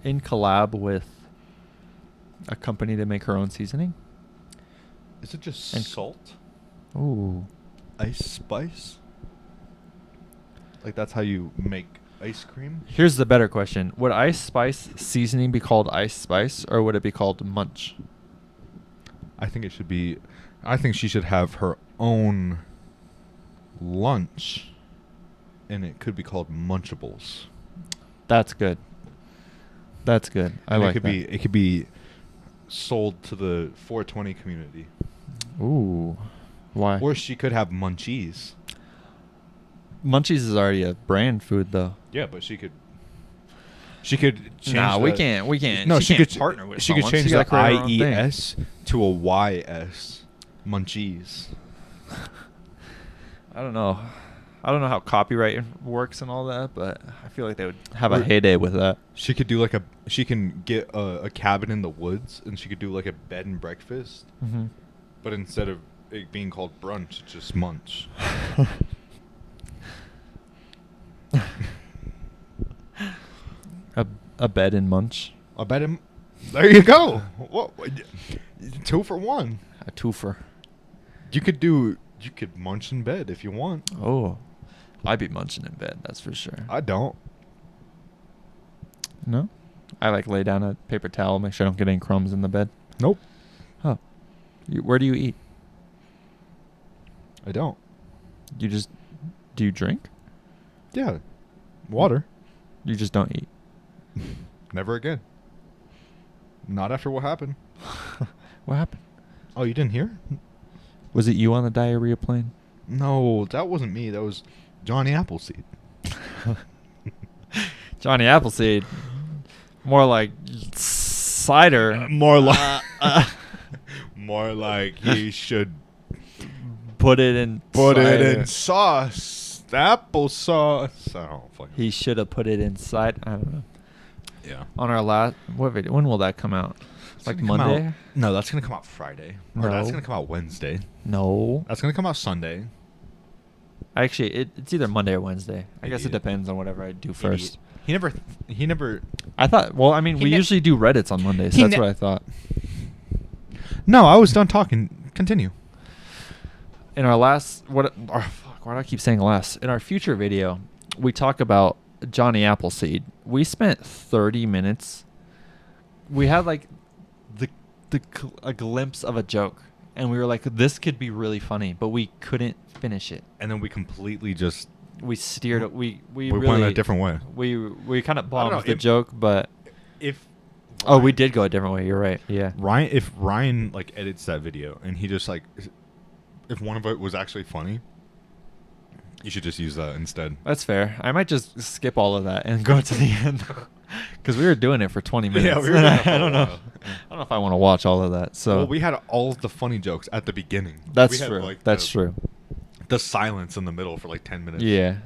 in collab with a company to make her own seasoning? Is it just And- salt? Ooh. Ice Spice? Like that's how you make ice cream? Here's the better question. Would Ice Spice seasoning be called Ice Spice, or would it be called Munch? I think she should have her own lunch, and it could be called Munchables. That's good. That's good. I And like that. it could be sold to the 420 community. Ooh. Why? Or she could have Munchies. Munchies is already a brand food, though. Yeah, but she could change. Nah, we can't. No, she can't could partner with. She could someone. change gotta the create her own thing. IES to a YS. Munchies. I don't know. I don't know how copyright works and all that, but I feel like they would have a heyday with that. She could do she can get a cabin in the woods, and she could do like a bed and breakfast. Mm-hmm. But instead of it being called brunch, it's just munch. a bed in Munch. I bet him. There you go. What? 2 for 1. A twofer. You could munch in bed if you want. Oh, I'd be munching in bed. That's for sure. I don't. No, I like lay down a paper towel, make sure I don't get any crumbs in the bed. Nope. Oh, where do you eat? I don't. Do you drink? Yeah. Water. You just don't eat. Never again. Not after what happened. What happened? Oh, you didn't hear? Was it you on the diarrhea plane? No, that wasn't me. That was Johnny Appleseed. Johnny Appleseed. More like cider. More like more like he should Put it in put it cider. in sauce. Applesauce. I don't fucking. He should have put it inside. I don't know. Yeah. On our last what video? When will that come out? It's Like gonna come Monday? out- no, that's gonna come out Friday. Or that's No. gonna come out Wednesday. No. That's gonna come out Sunday. Actually, it's either Monday or Wednesday. I guess it Idiot. depends on whatever I do first. He never. I thought. Well, I mean, He we ne- usually do Reddits on Mondays. So he that's ne- what I thought. No, I was done talking. Continue. In our last, why do I keep saying last? In our future video, we talk about Johnny Appleseed. We spent 30 minutes. We had like a glimpse of a joke, and we were like, "This could be really funny," but we couldn't finish it. And then we completely just We steered it. We went really a different way. We kind of I don't bombed know, the if- joke, but If oh, we did go a different way. You're right. Yeah. If Ryan like edits that video and he just like if one of it was actually funny, you should just use that instead. That's fair. I might just skip all of that and go to the end because we were doing it for 20 minutes. Yeah, we were doing it for I a don't know. while. I don't know if I want to watch all of that. So Well, we had all of the funny jokes at the beginning. that's We had, true. like, That's the- true. The silence in the middle for like 10 minutes. Yeah.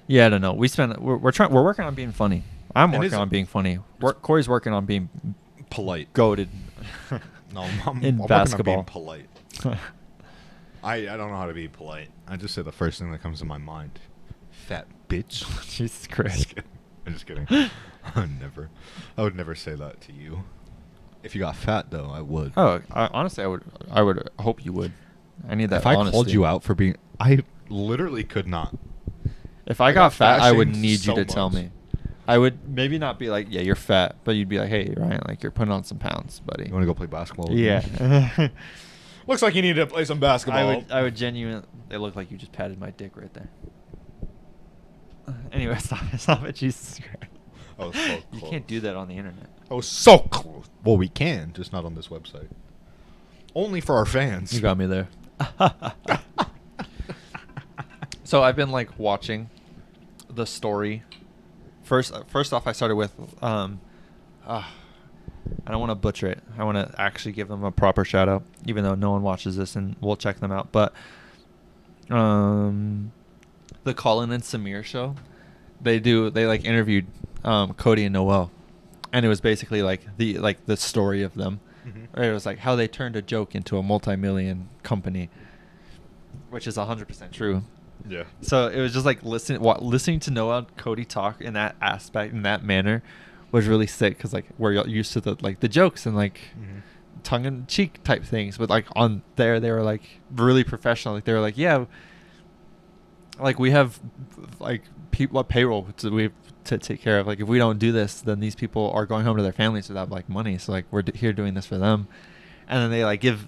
Yeah, I don't know. We're working on being funny. I'm It working is- on being funny. Corey's working on being Polite. goated. No, I'm In working basketball. on being polite. I don't know how to be polite. I just say the first thing that comes to my mind. Fat bitch. Jesus Just Christ. kidding. I'm just kidding. I would never say that to you. If you got fat though, I would. Oh, honestly, I would hope you would. I need that If I honesty. called you out for being, I literally could not. If I got fat, I would fat-shamed need so you to tell much. me. I would maybe not be like, yeah, you're fat, but you'd be like, hey, Ryan, like you're putting on some pounds, buddy. You want to go play basketball? with me? Yeah. Looks like you need to play some basketball. I would genuinely. It looked like you just patted my dick right there. Anyway, stop it, Jesus Christ. I was so You close. can't do that on the internet. I was so close. Well, we can, just not on this website. Only for our fans. You got me there. So I've been like watching the story. First off, I started with I don't want to butcher it. I want to actually give them a proper shout out, even though no one watches this, and we'll check them out. But the Colin and Samir show, they like interviewed Cody and Noel, and it was basically like the story of them. Mhm. Right? It was like how they turned a joke into a multi-million company, which is 100% true. Yeah. So it was just like listening to Noah and Cody talk in that aspect, in that manner, was really sick because like we're used to the jokes and like Mhm. tongue in cheek type things, but like on there they were like really professional. Like they were like, yeah, like we have like people payroll we have to take care of. Like if we don't do this, then these people are going home to their families without like money. So like we're here doing this for them, and then they like give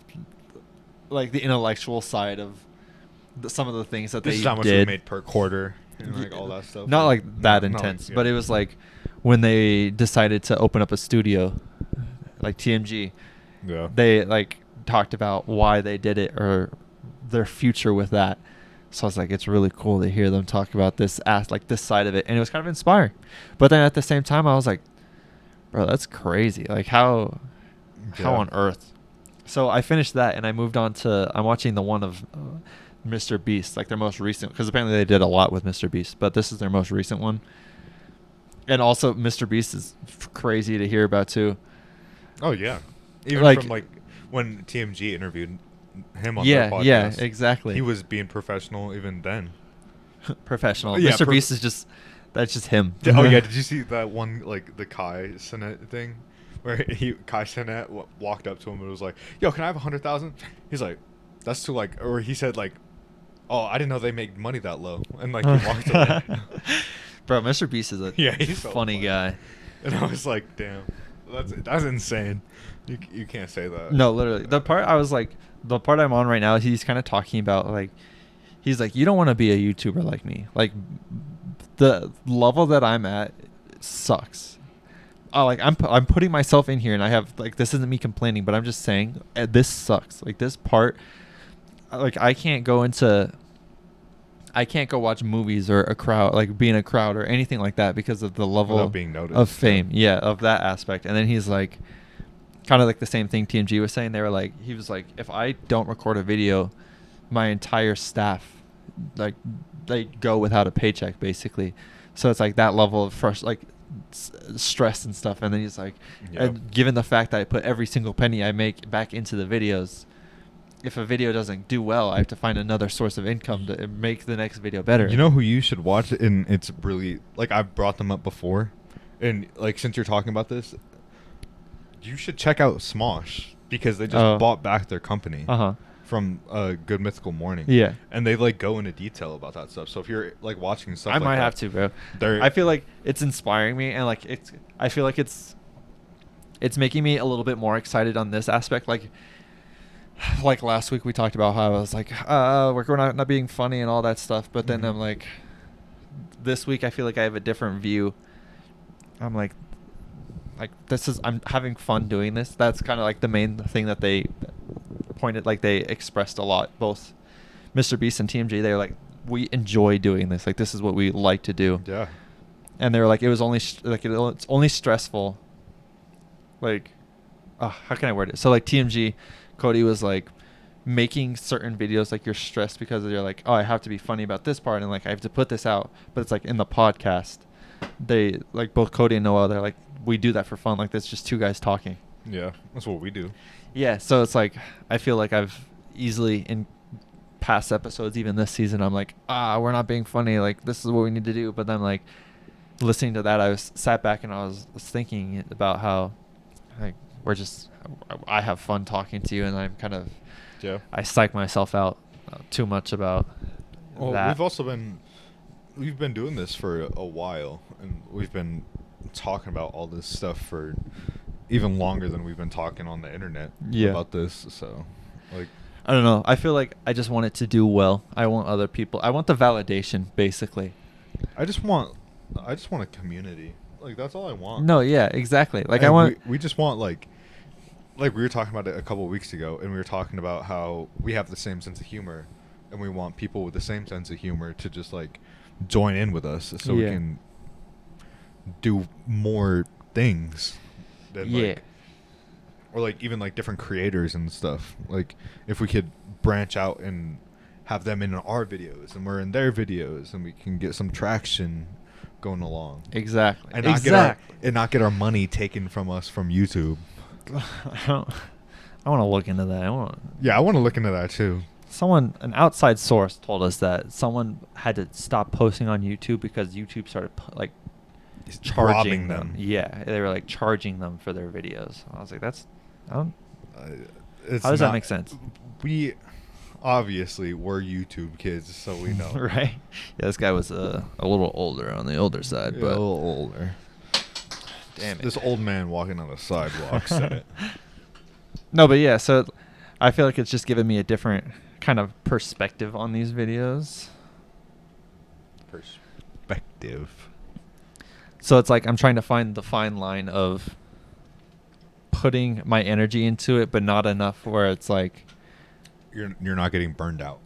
like the intellectual side of some of the things that This they is how much did. we made per quarter and like all that stuff. Not like that No, intense, yeah. but it was like when they decided to open up a studio, like TMG, Yeah. they like talked about why they did it or their future with that. So I was like, it's really cool to hear them talk about this this side of it, and it was kind of inspiring. But then at the same time, I was like, bro, that's crazy. Like how Yeah. on earth? So I finished that and I moved on to I'm watching the one of Mr. Beast, like their most recent, because apparently they did a lot with Mr. Beast, but this is their most recent one. And also Mr. Beast is crazy to hear about too. Oh yeah. Even Like- from like when TMG interviewed him on Yeah, their podcast. yeah, exactly. He was being professional even then. Professional. Yeah, Mr. Beast is just That's just him. Oh yeah, did you see that one, like the Kai Cenat thing, where Kai Cenat walked up to him and was like, "Yo, can I have 100,000?" He's like, "That's too like," or he said like, "Oh, I didn't know they make money that low," and like he walked away. Bro, Mr. Beast is a he's so funny guy. And I was like, "Damn, that's insane." You can't say that. No, literally. The part I'm on right now, he's kind of talking about like, he's like, you don't want to be a YouTuber like me. Like, the level that I'm at sucks. Like I'm putting myself in here, and I have like, this isn't me complaining, but I'm just saying this sucks. Like this part, like I can't go watch movies or a crowd, like be in a crowd or anything like that because of the level Without being noticed, of fame. Yeah, of that aspect. And then he's like, kind of like the same thing TMG was saying. They were like, he was like, if I don't record a video, my entire staff, like, they go without a paycheck basically. So it's like that level of stress and stuff. And then he's like, and given the fact that I put every single penny I make back into the videos, if a video doesn't do well, I have to find another source of income to make the next video better. You know who you should watch? And it's really, like, I've brought them up before. And, like, since you're talking about this, you should check out Smosh, because they just bought back their company from Good Mythical Morning. Yeah. And they, like, go into detail about that stuff. So if you're, like, watching stuff I like might that, have to, bro. I feel like it's inspiring me, and, like, I feel like it's making me a little bit more excited on this aspect. Like last week we talked about how I was like, we're not being funny and all that stuff. But then I'm like, this week I feel like I have a different view. I'm like I'm having fun doing this. That's kind of like the main thing that they pointed, like they expressed a lot. Both Mr. Beast and TMG, they were like, we enjoy doing this. Like this is what we like to do. Yeah. And they were like, it was only it's only stressful. Like, how can I word it? So like TMG, Cody was like, making certain videos, like you're stressed because you're like, oh, I have to be funny about this part, and like I have to put this out. But it's like in the podcast, they like both Cody and Noel, they're like, we do that for fun. Like that's just two guys talking. Yeah, that's what we do. Yeah, so it's like I feel like I've easily in past episodes, even this season, I'm like, we're not being funny. Like this is what we need to do. But then like listening to that, I was sat back and I was thinking about how like I have fun talking to you, and I'm kind of I psych myself out too much about that. We've been doing this for a while, and we've been talking about all this stuff for even longer than we've been talking on the internet about this. So, like, I don't know. I feel like I just want it to do well. I want other people. I want the validation, basically. I just want a community. Like that's all I want. No, yeah, exactly. Like and I want. We just want like we were talking about it a couple of weeks ago, and we were talking about how we have the same sense of humor, and we want people with the same sense of humor to just like join in with us, so we can do more things. Than, or like even like different creators and stuff. Like if we could branch out and have them in our videos, and we're in their videos, and we can get some traction going along. Exactly. And not get our money taken from us from YouTube. I want to look into that. I want to look into that too. An outside source told us that someone had to stop posting on YouTube because YouTube started like charging them. Yeah, they were like charging them for their videos. I was like, how does that make sense? We obviously we're YouTube kids, so we know. Right? Yeah, this guy was a little older, on the older side, but a little older. Damn it. This old man walking on the sidewalk said it. No, but yeah, so I feel like it's just given me a different kind of perspective on these videos. Perspective. So it's like I'm trying to find the fine line of putting my energy into it, but not enough where it's like you're not getting burned out.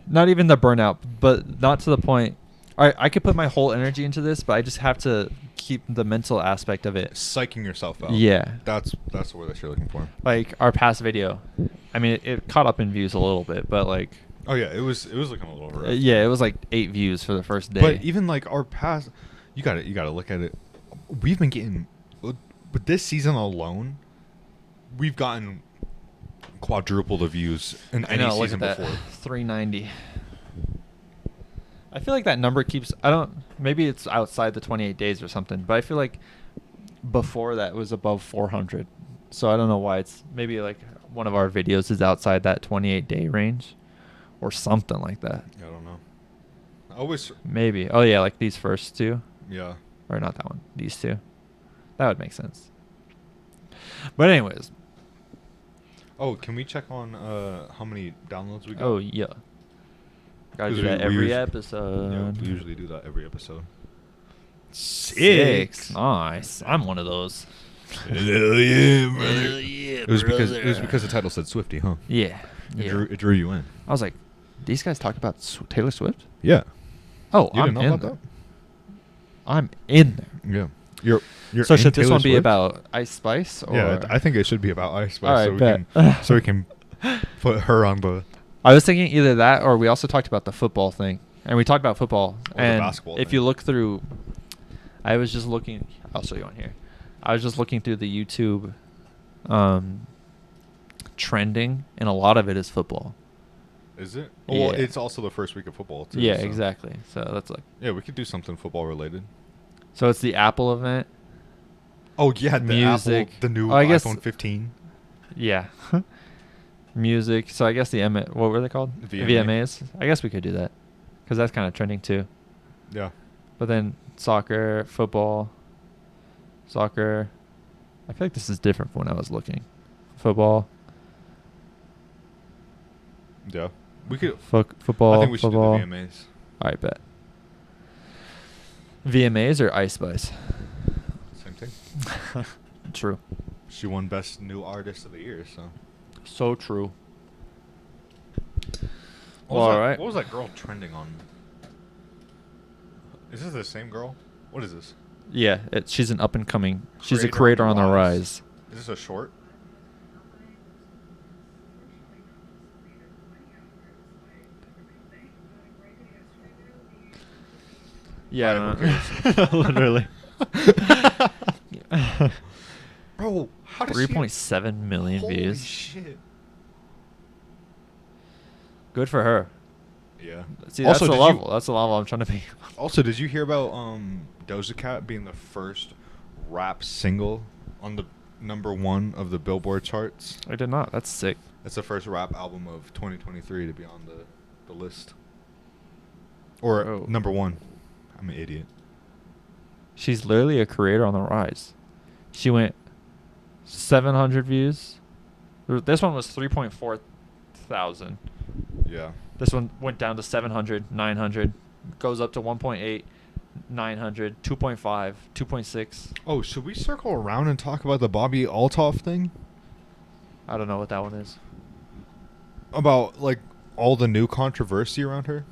Not even the burnout, but not to the point. I could put my whole energy into this, but I just have to keep the mental aspect of it. Psyching yourself out. Yeah. That's the word that you're looking for. Like our past video, I mean, it caught up in views a little bit, but like. Oh yeah, it was looking a little rough. Yeah, it was like 8 views for the first day. But even like our past, you gotta look at it. We've been getting, with this season alone, we've gotten quadruple the views in any season before. 390. I feel like that number keeps. I don't. Maybe it's outside the 28 days or something, but I feel like before that was above 400. So I don't know why it's maybe like one of our videos is outside that 28-day range, or something like that. I don't know. I always. Maybe. Oh yeah, like these first two, Yeah. or not that one. These two. That would make sense. But anyways. Oh, can we check on how many downloads we got? Oh yeah. Gotta 'Cause do that we every usually- episode. Yeah, we usually do that every episode. 6. Nice. I'm one of those. Hell yeah, brother. Hell yeah, It was because the title said Swifty, huh? Yeah. It, Yeah. drew you in. I was like, these guys talk about Taylor Swift? Yeah. Oh, You I'm didn't know in about there. I'm in there. that? Yeah. You're So in should this Taylor one be Swift? about Ice Spice? Or? Yeah, I think it should be about Ice Spice, All right, so we can put her on the. I was thinking either that or we also talked about the football thing. And we talked about football. Or the And basketball if thing. you look through, I was just looking. I'll show you on here. I was just looking through the YouTube trending, and a lot of it is football. Is it? Yeah. Well, it's also the first week of football too. Yeah, so- exactly. So that's like. Yeah, we could do something football related. So it's the Apple event. Oh yeah, the Music. Apple, the new Oh, I guess- iPhone 15. Yeah. Music. So I guess what were they called? VMA. VMAs. I guess we could do that because that's kind of trending too. Yeah. But then soccer, football, soccer. I feel like this is different from when I was looking. Football, Yeah. We could. football. I think we should football. do the VMAs. All right, bet. VMAs or Ice Spice? Same thing. True. She won Best New Artist of the Year, so. So true. What was Well, that- all right. What was that girl trending on? Is this the same girl? What is this? Yeah, she's an up and coming. She's a Creator creator on the rise. Is this a short? Yeah, Alright, I who don't know. Literally. Bro, how does she... 3.7 million Holy views. shit. Good for her. Yeah. See, that's Also, the did you- level. That's the level I'm trying to be. Also, did you hear about Doja Cat being the first rap single on the #1 of the Billboard charts? I did not. That's sick. That's the first rap album of 2023 to be on the list. Or Oh. #1. I'm an idiot. She's literally a creator on the rise. She went 700 views. This one was 3.4 thousand. Yeah. This one went down to 700, 900, goes up to 1.8, 900, 2.5, 2.6. Oh, should we circle around and talk about the Bobby Altoff thing? I don't know what that one is. About, like, all the new controversy around her?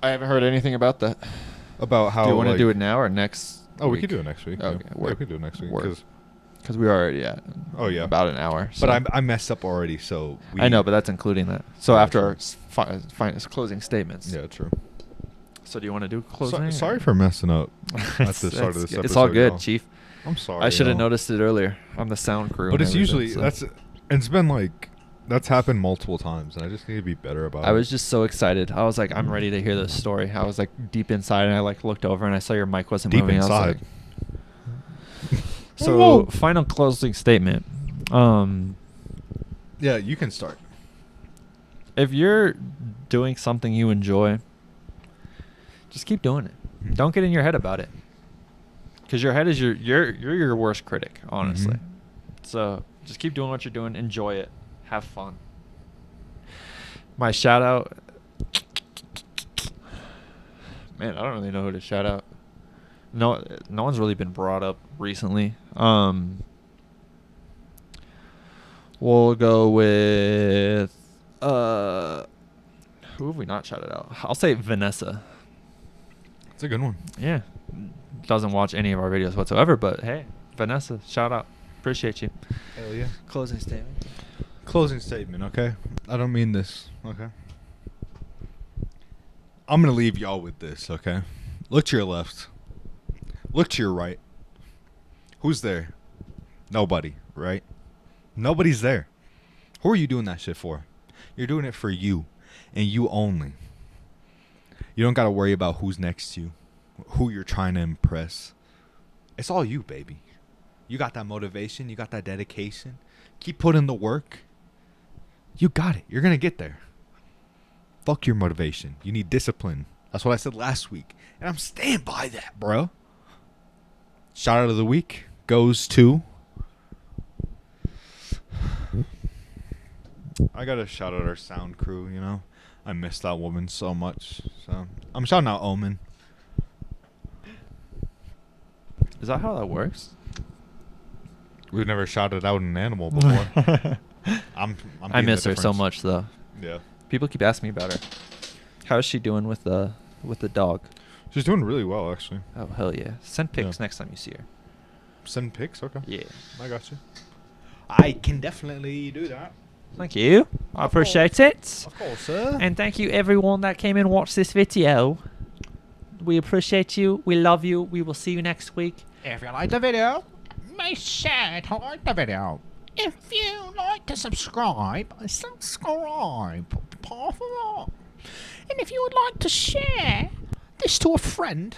I haven't heard anything about that. About how, do you want to like- do it now or next? Oh, we week? could do it next week. Okay, Yeah, work. we could do it next week. Work. 'cause- Because we are already at about an hour. So. But I messed up already, so we... I know, but that's including that. So Yeah, after true. our closing statements. Yeah, true. So do you want to do closing? Sorry for messing up at the start of this episode. It's all good, y'all. Chief. I'm sorry. I should have y'all. noticed it earlier. I'm the sound crew. But and it's everything, usually... so. It's been like... That's happened multiple times, and I just need to be better about it. I was just so excited. I was like, I'm ready to hear this story. I was like deep inside, and I like looked over, and I saw your mic wasn't Deep moving. I was inside. like, so Whoa. final closing statement. Yeah, you can start. If you're doing something you enjoy, just keep doing it. Mhm. Don't get in your head about it, because your head is your worst critic, honestly. Mhm. So just keep doing what you're doing. Enjoy it. Have fun. My shout out. Man, I don't really know who to shout out. No one's really been brought up recently. We'll go with who have we not shouted out? I'll say Vanessa. It's a good one. Yeah. Doesn't watch any of our videos whatsoever, but hey, Vanessa, shout out. Appreciate you. Hell yeah. Closing statement. Closing statement, okay? I don't mean this, okay? I'm going to leave y'all with this, okay? Look to your left. Look to your right. Who's there? Nobody, right? Nobody's there. Who are you doing that shit for? You're doing it for you and you only. You don't got to worry about who's next to you, who you're trying to impress. It's all you, baby. You got that motivation. You got that dedication. Keep putting the work. You got it. You're going to get there. Fuck your motivation. You need discipline. That's what I said last week. And I'm staying by that, bro. Shout out of the week goes to... I got to shout out our sound crew, you know. I miss that woman so much. So I'm shouting out Omen. Is that how that works? We've never shouted out an animal before. I miss her so much, though. Yeah. People keep asking me about her. How's she doing with the dog? She's doing really well, actually. Oh, hell yeah. Send pics Yeah. next time you see her. Send pics? Okay. Yeah. I got you. I can definitely do that. Thank you. I appreciate it. Of course, sir. And thank you everyone that came and watched this video. We appreciate you. We love you. We will see you next week. If you like the video, make sure to like the video. If you like to subscribe, por favor. And if you would like to share this to a friend,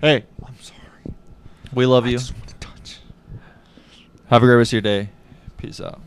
Hey, I'm sorry. we love I you. just want to touch. Have a great rest of your day. Peace out.